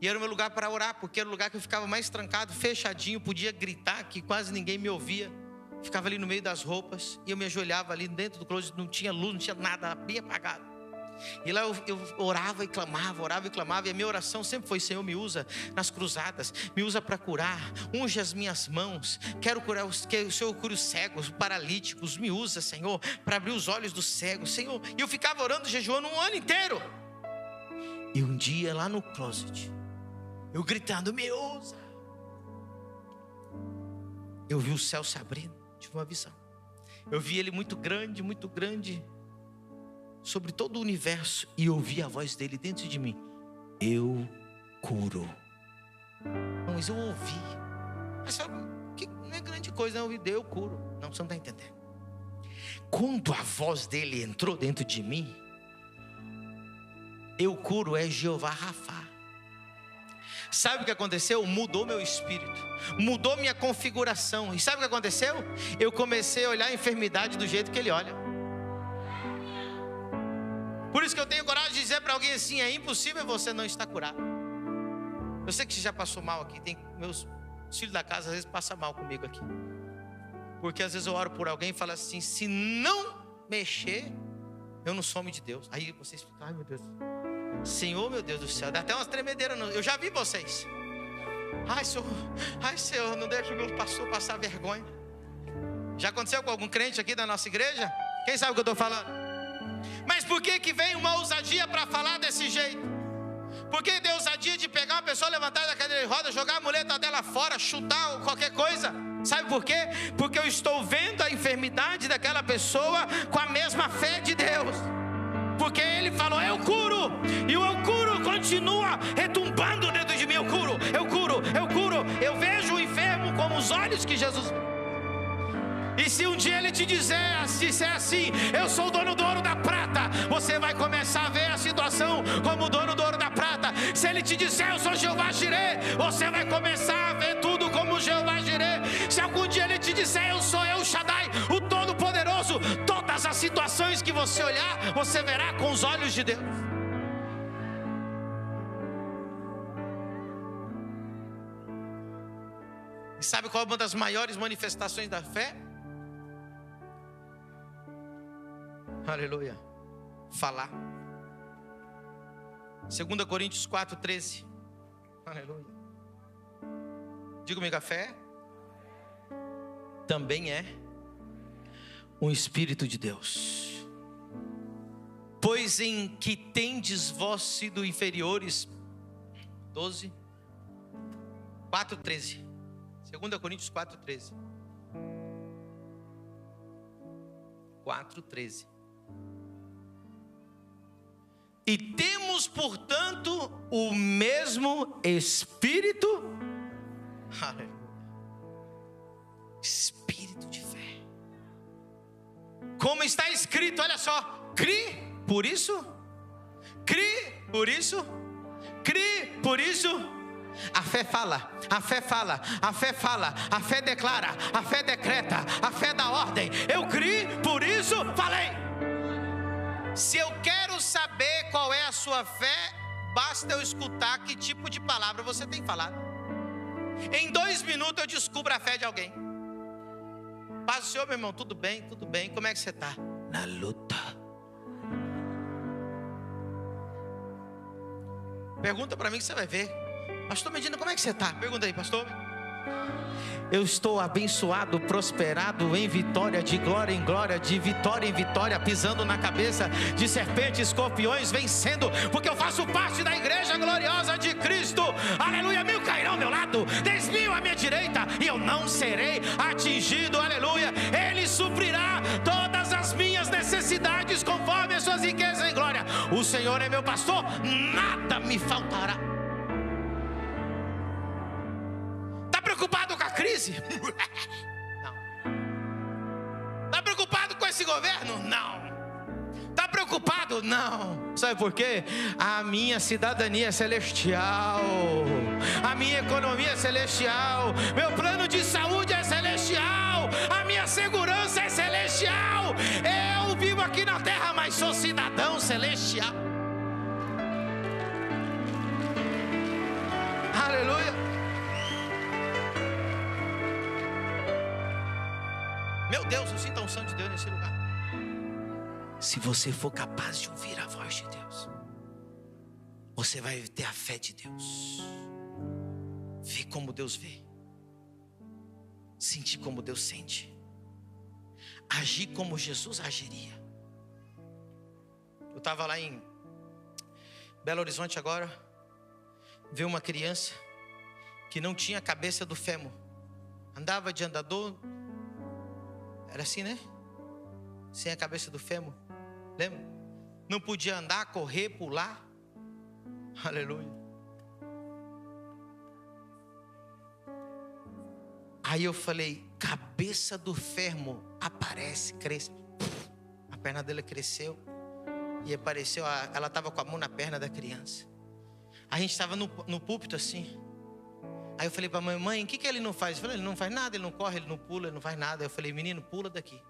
E era o meu lugar para orar, porque era o lugar que eu ficava mais trancado, fechadinho, podia gritar que quase ninguém me ouvia. Ficava ali no meio das roupas e eu me ajoelhava ali dentro do closet, não tinha luz, não tinha nada, bem apagado. E lá eu orava e clamava, e a minha oração sempre foi: Senhor, me usa nas cruzadas, me usa para curar, unge as minhas mãos, quero curar o Senhor cure os cegos, os paralíticos, me usa, Senhor, para abrir os olhos dos cegos, Senhor. E eu ficava orando, jejuando um ano inteiro. E um dia lá no closet, eu gritando, me usa, eu vi o céu se abrindo. Tive uma visão. Eu vi ele muito grande, sobre todo o universo, e ouvi a voz dele dentro de mim: eu curo. Não, mas eu ouvi. Mas sabe, que não é grande coisa, não, eu curo. Não, você não está entendendo. quando a voz dele entrou dentro de mim, eu curo é Jeová Rafá. Sabe o que aconteceu? Mudou meu espírito, mudou minha configuração. E sabe o que aconteceu? Eu comecei a olhar a enfermidade do jeito que ele olha. Por isso que eu tenho coragem de dizer para alguém assim: é impossível você não estar curado. Eu sei que você já passou mal aqui. Tem meus filhos da casa às vezes passam mal comigo aqui, porque às vezes eu oro por alguém e falo assim: se não mexer, eu não sou homem de Deus. Aí vocês ficam: ai meu Deus, Senhor, meu Deus do céu, dá até umas tremedeiras. Eu já vi vocês: ai Senhor, não deixa o meu pastor passar vergonha. Já aconteceu com algum crente aqui da nossa igreja? Quem sabe o que eu estou falando? Mas por que vem uma ousadia para falar desse jeito? Por que deu ousadia de pegar uma pessoa, levantar da cadeira de roda, jogar a muleta dela fora, chutar ou qualquer coisa? Sabe por quê? Porque eu estou vendo a enfermidade daquela pessoa com a mesma fé de Deus. Porque ele falou: eu curo, e o eu curo continua retumbando dentro de mim. Eu curo, eu curo, eu curo. Eu vejo o enfermo como os olhos que Jesus vê. E se um dia ele te disser assim: eu sou o dono do ouro da prata, você vai começar a ver a situação como o dono do ouro da prata. Se ele te disser: eu sou Jeová Jireh, você vai começar a ver tudo como Jeová Jireh. Se algum dia ele te disser: eu sou El Shaddai, o Todo-Poderoso, todas as situações que você olhar, você verá com os olhos de Deus. E sabe qual é uma das maiores manifestações da fé? Aleluia. Falar. 2 Coríntios 4:13. Aleluia. Diga comigo: a fé também é um Espírito de Deus. Pois em que tendes vós sido inferiores. 4:13. 2 Coríntios 4:13. 4:13. E temos, portanto, o mesmo Espírito. Aleluia. Espírito de fé. Como está escrito, olha só: cri, por isso, cri, por isso, cri, por isso. A fé fala, a fé fala, a fé fala, a fé declara, a fé decreta, a fé dá ordem. Eu criei, por isso falei. Se eu quero saber qual é a sua fé, basta eu escutar que tipo de palavra você tem falado. Em 2 minutos eu descubro a fé de alguém. Paz do Senhor, meu irmão, tudo bem, como é que você está? Na luta. Pergunta para mim que você vai ver. Pastor Medina, como é que você está? Pergunta aí, pastor. Eu estou abençoado, prosperado, em vitória, de glória em glória, de vitória em vitória, pisando na cabeça de serpentes, escorpiões, vencendo, porque eu faço parte da igreja gloriosa de Cristo. Aleluia. 1000 cairão ao meu lado, 10.000 à minha direita, e eu não serei atingido. Aleluia. Ele suprirá todas as minhas necessidades conforme as suas riquezas em glória. O Senhor é meu pastor, nada me faltará. Preocupado com a crise? Não. Está preocupado com esse governo? Não. Está preocupado? Não. Sabe por quê? A minha cidadania é celestial, a minha economia é celestial, meu plano de saúde é celestial, a minha segurança é celestial. Eu vivo aqui na terra, mas sou cidadão celestial. Aleluia. Meu Deus, eu sinto a unção de Deus nesse lugar. Se você for capaz de ouvir a voz de Deus, você vai ter a fé de Deus. Ver como Deus vê, sentir como Deus sente, agir como Jesus agiria. Eu estava lá em Belo Horizonte agora, vi uma criança que não tinha a cabeça do fêmur, andava de andador. Era assim, né? Sem a cabeça do fêmur. Lembra? Não podia andar, correr, pular. Aleluia. Aí eu falei: cabeça do fêmur aparece, cresce. perna dela cresceu. E apareceu, ela estava com a mão na perna da criança. A gente estava no púlpito assim. Aí eu falei para a mãe: mãe, o que ele não faz? Eu falei: ele não faz nada, ele não corre, ele não pula, ele não faz nada. Eu falei: menino, pula daqui.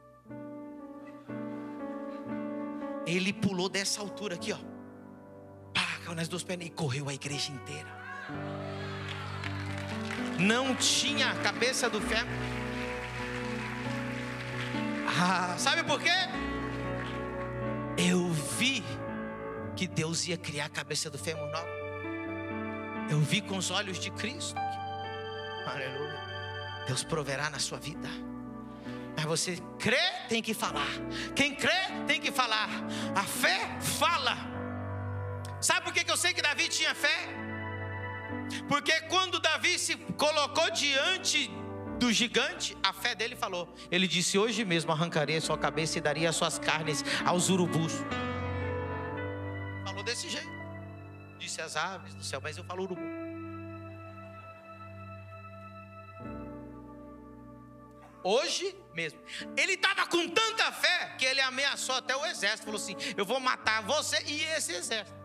Ele pulou dessa altura aqui, ó. Pá, caiu nas duas pernas e correu a igreja inteira. Não tinha cabeça do fêmur. Sabe por quê? Eu vi que Deus ia criar a cabeça do fêmur nova. Eu vi com os olhos de Cristo. Aleluia. Deus proverá na sua vida. Mas você crê, tem que falar. Quem crê, tem que falar. A fé fala. Sabe por que eu sei que Davi tinha fé? Porque quando Davi se colocou diante do gigante, a fé dele falou. Ele disse: hoje mesmo arrancarei a sua cabeça e daria as suas carnes aos urubus. Falou desse jeito. Disse as aves do céu, mas eu falo urubu. Hoje mesmo. Ele estava com tanta fé que ele ameaçou até o exército. Falou assim: eu vou matar você e esse exército.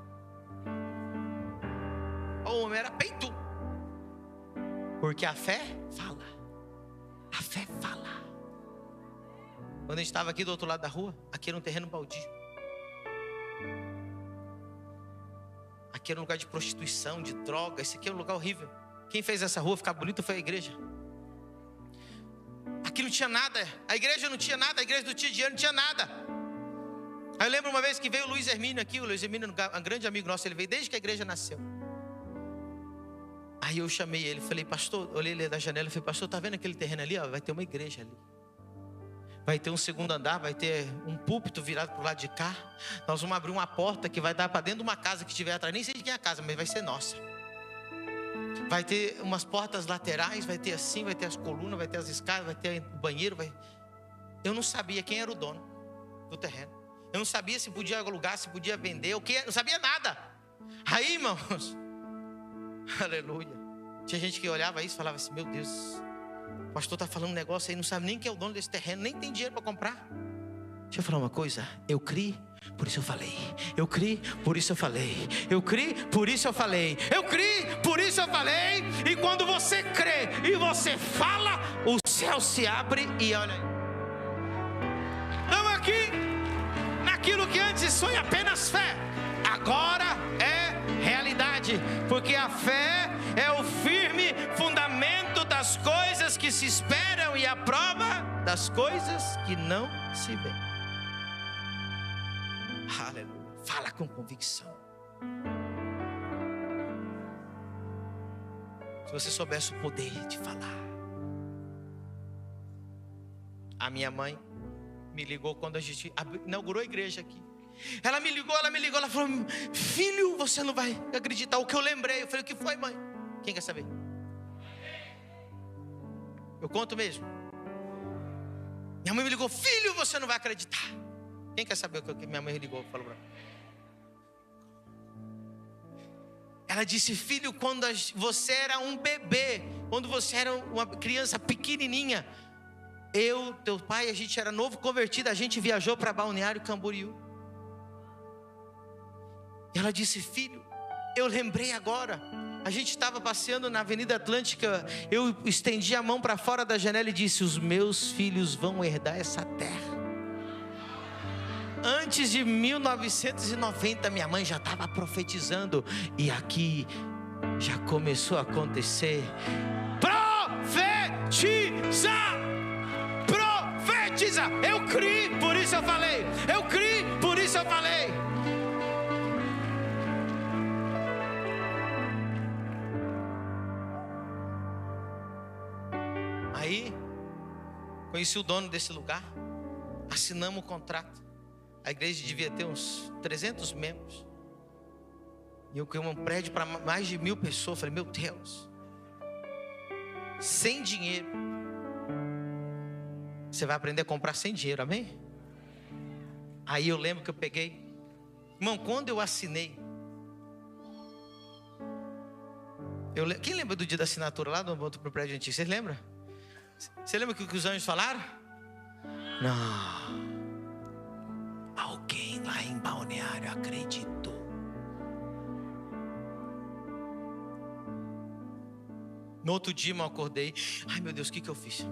O homem era peito. Porque a fé fala. A fé fala. Quando a gente estava aqui do outro lado da rua, aqui era um terreno baldio. Aqui era um lugar de prostituição, de droga. Esse aqui é um lugar horrível. Quem fez essa rua ficar bonita foi a igreja. Aqui não tinha nada. A igreja não tinha nada. A igreja não tinha dinheiro, não tinha nada. Aí eu lembro uma vez que veio o Luiz Hermínio aqui. O Luiz Hermínio é um grande amigo nosso. Ele veio desde que a igreja nasceu. Aí eu chamei ele, falei: pastor, olhei ele da janela e falei: pastor, tá vendo aquele terreno ali? Ó, vai ter uma igreja ali. Vai ter um segundo andar, vai ter um púlpito virado pro lado de cá. Nós vamos abrir uma porta que vai dar para dentro de uma casa que tiver atrás. Nem sei de quem é a casa, mas vai ser nossa. Vai ter umas portas laterais, vai ter assim, vai ter as colunas, vai ter as escadas, vai ter o banheiro. Eu não sabia quem era o dono do terreno. Eu não sabia se podia alugar, se podia vender, o que, não sabia nada. Aí, irmãos, aleluia. Tinha gente que olhava isso e falava assim: meu Deus, o pastor está falando um negócio aí, não sabe nem quem é o dono desse terreno, nem tem dinheiro para comprar. Deixa eu falar uma coisa: eu criei, por isso eu falei. Eu criei, por isso eu falei. Eu criei, por isso eu falei. Eu criei, por isso eu falei. E quando você crê e você fala, o céu se abre e olha aí. Estamos aqui naquilo que antes foi apenas fé, agora é realidade. Porque a fé é o firme fundamento das coisas que se esperam e a prova das coisas que não se veem. Aleluia. Fala com convicção. Se você soubesse o poder de falar. A minha mãe me ligou quando a gente inaugurou a igreja aqui. Ela me ligou, ela falou: filho, você não vai acreditar o que eu lembrei. Eu falei: o que foi, mãe? Quem quer saber? Eu conto mesmo. Minha mãe me ligou: filho, você não vai acreditar. Quem quer saber o que minha mãe ligou? Falou pra mim. Ela disse: filho, quando você era um bebê, quando você era uma criança pequenininha, eu, teu pai, a gente era novo convertido, a gente viajou para Balneário Camboriú. E ela disse: filho, eu lembrei agora. A gente estava passeando na Avenida Atlântica. Eu estendi a mão para fora da janela e disse: os meus filhos vão herdar essa terra. Antes de 1990, minha mãe já estava profetizando. E aqui já começou a acontecer. Profetiza! Profetiza! Eu criei, por isso eu falei. Eu criei, por isso eu falei. Aí, conheci o dono desse lugar. Assinamos o contrato. A igreja devia ter uns 300 membros. E eu criei um prédio para mais de 1000 pessoas. Falei: meu Deus, sem dinheiro. Você vai aprender a comprar sem dinheiro, amém? Aí eu lembro que eu peguei. Irmão, quando eu assinei, quem lembra do dia da assinatura lá no outro prédio antigo? Vocês lembram? Você lembra o que os anjos falaram? Não. lá em Balneário acreditou. No outro dia, eu acordei. Ai, meu Deus, o que eu fiz?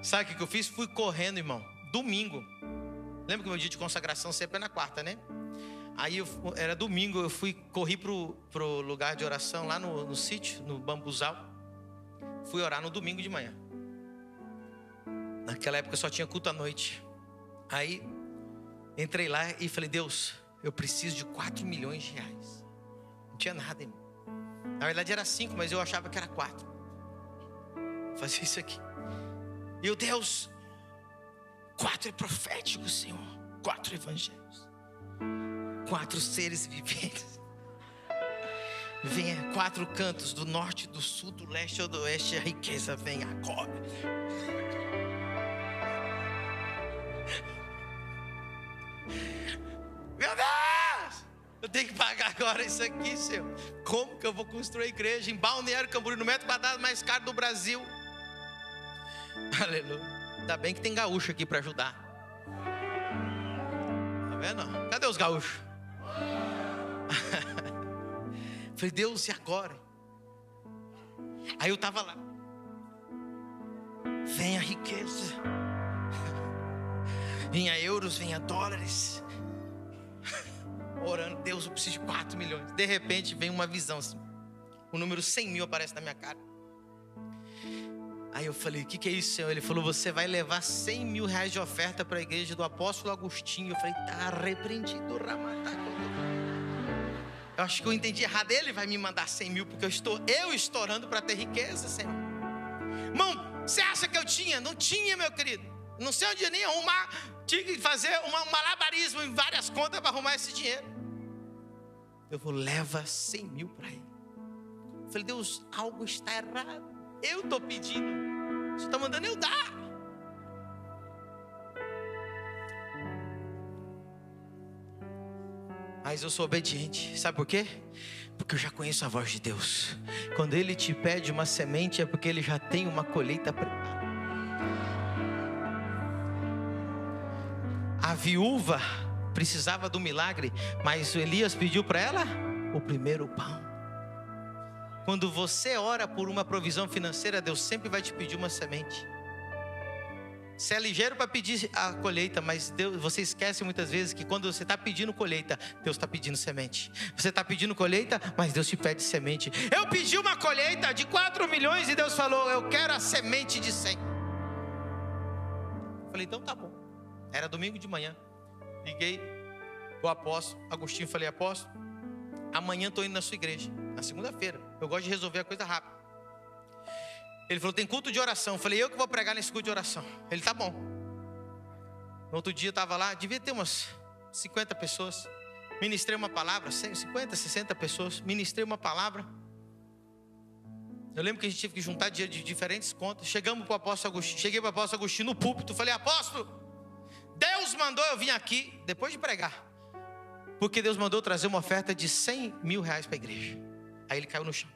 Sabe o que eu fiz? Fui correndo, irmão. Domingo. Lembra que o meu dia de consagração sempre é na quarta, né? Aí era domingo, eu corri pro lugar de oração lá no sítio, no Bambuzal. Fui orar no domingo de manhã. Naquela época só tinha culto à noite. Aí entrei lá e falei: Deus, eu preciso de 4 milhões de reais. Não tinha nada, irmão. Na verdade era 5, mas eu achava que era 4. Fazia isso aqui. E eu, Deus, 4 é profético, Senhor. 4 evangelhos. 4 seres viventes. Venha 4 cantos, do norte, do sul, do leste ou do oeste. A riqueza vem agora. Meu Deus! Eu tenho que pagar agora isso aqui, Senhor. Como que eu vou construir a igreja em Balneário Camboriú, no metro quadrado mais caro do Brasil? Aleluia. Ainda bem que tem gaúcho aqui para ajudar. Tá vendo? Cadê os gaúchos? Falei: Deus, e agora? Aí eu tava lá. Venha riqueza. Venha euros, venha dólares. Orando: Deus, eu preciso de 4 milhões. De repente vem uma visão assim. O número 100 mil aparece na minha cara. Aí eu falei: o que é isso, Senhor? Ele falou: você vai levar 100 mil reais de oferta para a igreja do apóstolo Agostinho. Eu falei: tá repreendido, Ramataco. Eu acho que eu entendi errado. Ele vai me mandar 100 mil porque eu estou estourando para ter riqueza, Senhor. Irmão, você acha que eu tinha? Não tinha, meu querido. Não sei onde nem arrumar. Tinha que fazer um malabarismo em várias contas para arrumar esse dinheiro. Eu vou levar 100 mil para ele. Eu falei: Deus, algo está errado. Eu estou pedindo, você está mandando eu dar. Mas eu sou obediente. Sabe por quê? Porque eu já conheço a voz de Deus. Quando Ele te pede uma semente, é porque Ele já tem uma colheita preparada. A viúva precisava do milagre, mas o Elias pediu para ela o primeiro pão. Quando você ora por uma provisão financeira, Deus sempre vai te pedir uma semente. Você é ligeiro para pedir a colheita, mas Deus, você esquece muitas vezes que quando você está pedindo colheita, Deus está pedindo semente. Você está pedindo colheita, mas Deus te pede semente. Eu pedi uma colheita de 4 milhões e Deus falou: eu quero a semente de 100. Eu falei: então tá bom. Era domingo de manhã. Liguei o apóstolo Agostinho, falei: apóstolo, amanhã estou indo na sua igreja, na segunda-feira. Eu gosto de resolver a coisa rápido. Ele falou: tem culto de oração. Eu falei: eu que vou pregar nesse culto de oração. Ele: tá bom. No outro dia eu estava lá, devia ter umas 50 pessoas. Ministrei uma palavra, 50, 60 pessoas. Ministrei uma palavra. Eu lembro que a gente teve que juntar dinheiro de diferentes contas. Chegamos para o apóstolo Agostinho. Cheguei para o apóstolo Agostinho no púlpito. Falei: apóstolo, Deus mandou eu vir aqui, depois de pregar, porque Deus mandou trazer uma oferta de 100 mil reais para a igreja. Aí ele caiu no chão.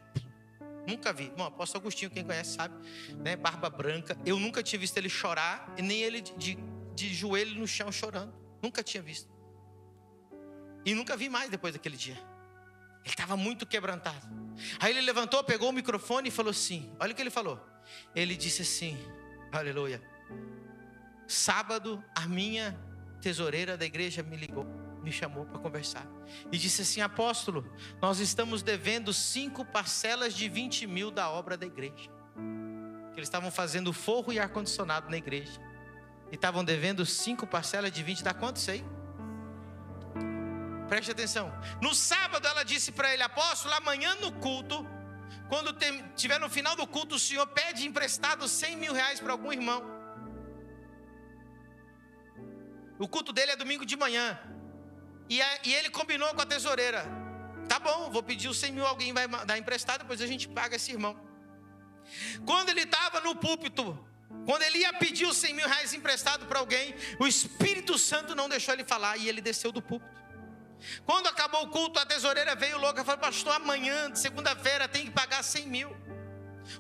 Nunca vi. Bom, apóstolo Agostinho, quem conhece sabe, né? Barba branca. Eu nunca tinha visto ele chorar, e nem ele de joelho no chão chorando. Nunca tinha visto. E nunca vi mais depois daquele dia. Ele estava muito quebrantado. Aí ele levantou, pegou o microfone e falou assim: olha o que ele falou. Ele disse assim: aleluia. Sábado a minha tesoureira da igreja me ligou, me chamou para conversar e disse assim: apóstolo, nós estamos devendo 5 parcelas de 20 mil da obra da igreja. Que eles estavam fazendo forro e ar-condicionado na igreja e estavam devendo 5 parcelas de 20. Dá quanto isso aí? Preste atenção. No sábado ela disse para ele: apóstolo, amanhã no culto, quando tiver no final do culto, o senhor pede emprestado 100 mil reais para algum irmão. O culto dele é domingo de manhã. E ele combinou com a tesoureira: tá bom, vou pedir os 100 mil, alguém vai dar emprestado, depois a gente paga esse irmão. Quando ele estava no púlpito, quando ele ia pedir os 100 mil reais emprestado para alguém, o Espírito Santo não deixou ele falar e ele desceu do púlpito. Quando acabou o culto, a tesoureira veio louca e falou: pastor, amanhã, segunda-feira, tem que pagar 100 mil.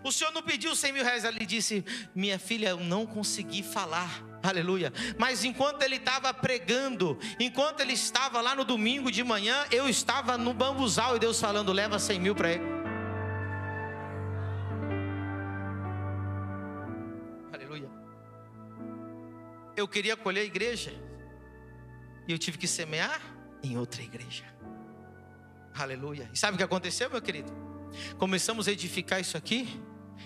O senhor não pediu 100 mil reais? Ela lhe disse: minha filha, eu não consegui falar. Aleluia. Mas enquanto ele estava pregando, enquanto ele estava lá no domingo de manhã, eu estava no bambuzal e Deus falando: leva 100 mil para ele. Aleluia. Eu queria acolher a igreja e eu tive que semear em outra igreja. Aleluia. E sabe o que aconteceu, meu querido? Começamos a edificar isso aqui.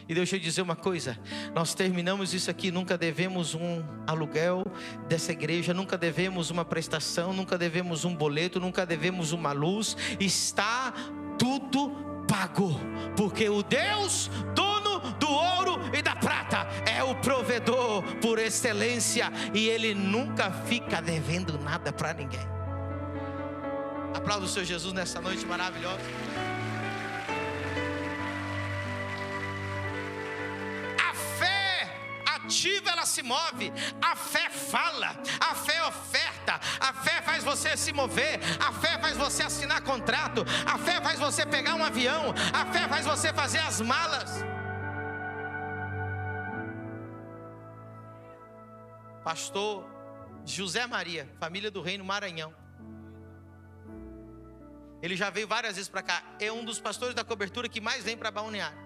E deixa eu dizer uma coisa, nós terminamos isso aqui, nunca devemos um aluguel dessa igreja, nunca devemos uma prestação, nunca devemos um boleto, nunca devemos uma luz, está tudo pago, porque o Deus, dono do ouro e da prata, é o provedor por excelência, e Ele nunca fica devendo nada para ninguém. Aplauda o Senhor Jesus nessa noite maravilhosa. Ativa, ela se move, a fé fala, a fé oferta, a fé faz você se mover, a fé faz você assinar contrato, a fé faz você pegar um avião, a fé faz você fazer as malas. Pastor José Maria, família do Reino, Maranhão, ele já veio várias vezes para cá, é um dos pastores da cobertura que mais vem para Balneário.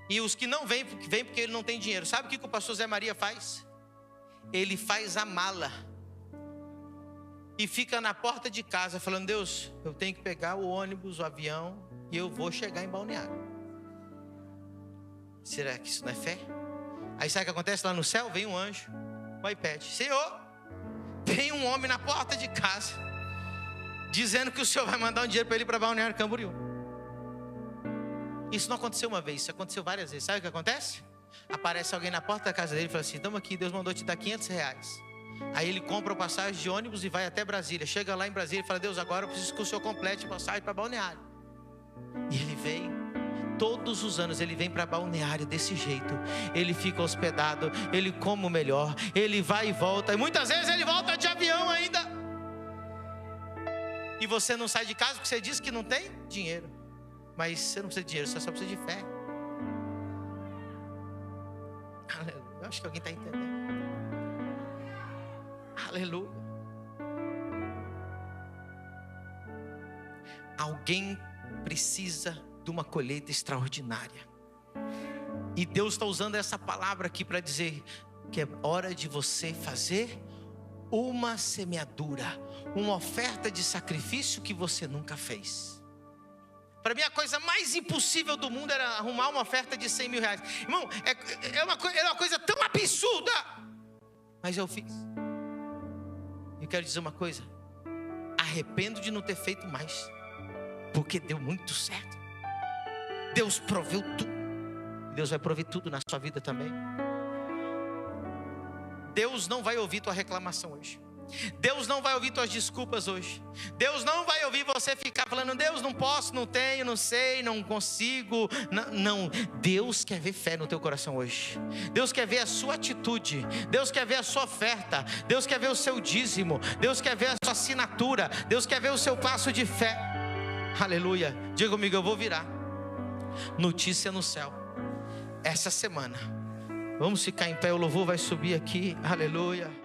E os que não vêm porque ele não tem dinheiro. Sabe o que o pastor Zé Maria faz? Ele faz a mala e fica na porta de casa falando: Deus, eu tenho que pegar o ônibus, o avião, e eu vou chegar em Balneário. Será que isso não é fé? Aí sabe o que acontece lá no céu? Vem um anjo, vai e pede: Senhor, tem um homem na porta de casa dizendo que o Senhor vai mandar um dinheiro para ele para Balneário Camboriú. Isso não aconteceu uma vez, isso aconteceu várias vezes. Sabe o que acontece? Aparece alguém na porta da casa dele e fala assim: estamos aqui, Deus mandou te dar R$500. Aí ele compra o passagem de ônibus e vai até Brasília. Chega lá em Brasília e fala: Deus, agora eu preciso que o Senhor complete a passagem para Balneário. E ele vem, todos os anos ele vem para Balneário desse jeito. Ele fica hospedado, ele come o melhor, ele vai e volta. E muitas vezes ele volta de avião ainda. E você não sai de casa porque você diz que não tem dinheiro. Mas você não precisa de dinheiro, você só precisa de fé. Eu acho que alguém está entendendo. Aleluia. Alguém precisa de uma colheita extraordinária. E Deus está usando essa palavra aqui para dizer que é hora de você fazer uma semeadura, uma oferta de sacrifício que você nunca fez. Para mim a coisa mais impossível do mundo era arrumar uma oferta de 100 mil reais. Irmão, é uma coisa tão absurda. Mas eu fiz. Eu quero dizer uma coisa: arrependo de não ter feito mais, porque deu muito certo. Deus proveu tudo. Deus vai prover tudo na sua vida também. Deus não vai ouvir tua reclamação hoje. Deus não vai ouvir tuas desculpas hoje. Deus não vai ouvir você ficar falando: Deus, não posso, não tenho, não sei, não consigo. Não, Deus quer ver fé no teu coração hoje. Deus quer ver a sua atitude. Deus quer ver a sua oferta. Deus quer ver o seu dízimo. Deus quer ver a sua assinatura. Deus quer ver o seu passo de fé. Aleluia. Diga comigo: eu vou virar notícia no céu essa semana. Vamos ficar em pé, o louvor vai subir aqui. Aleluia.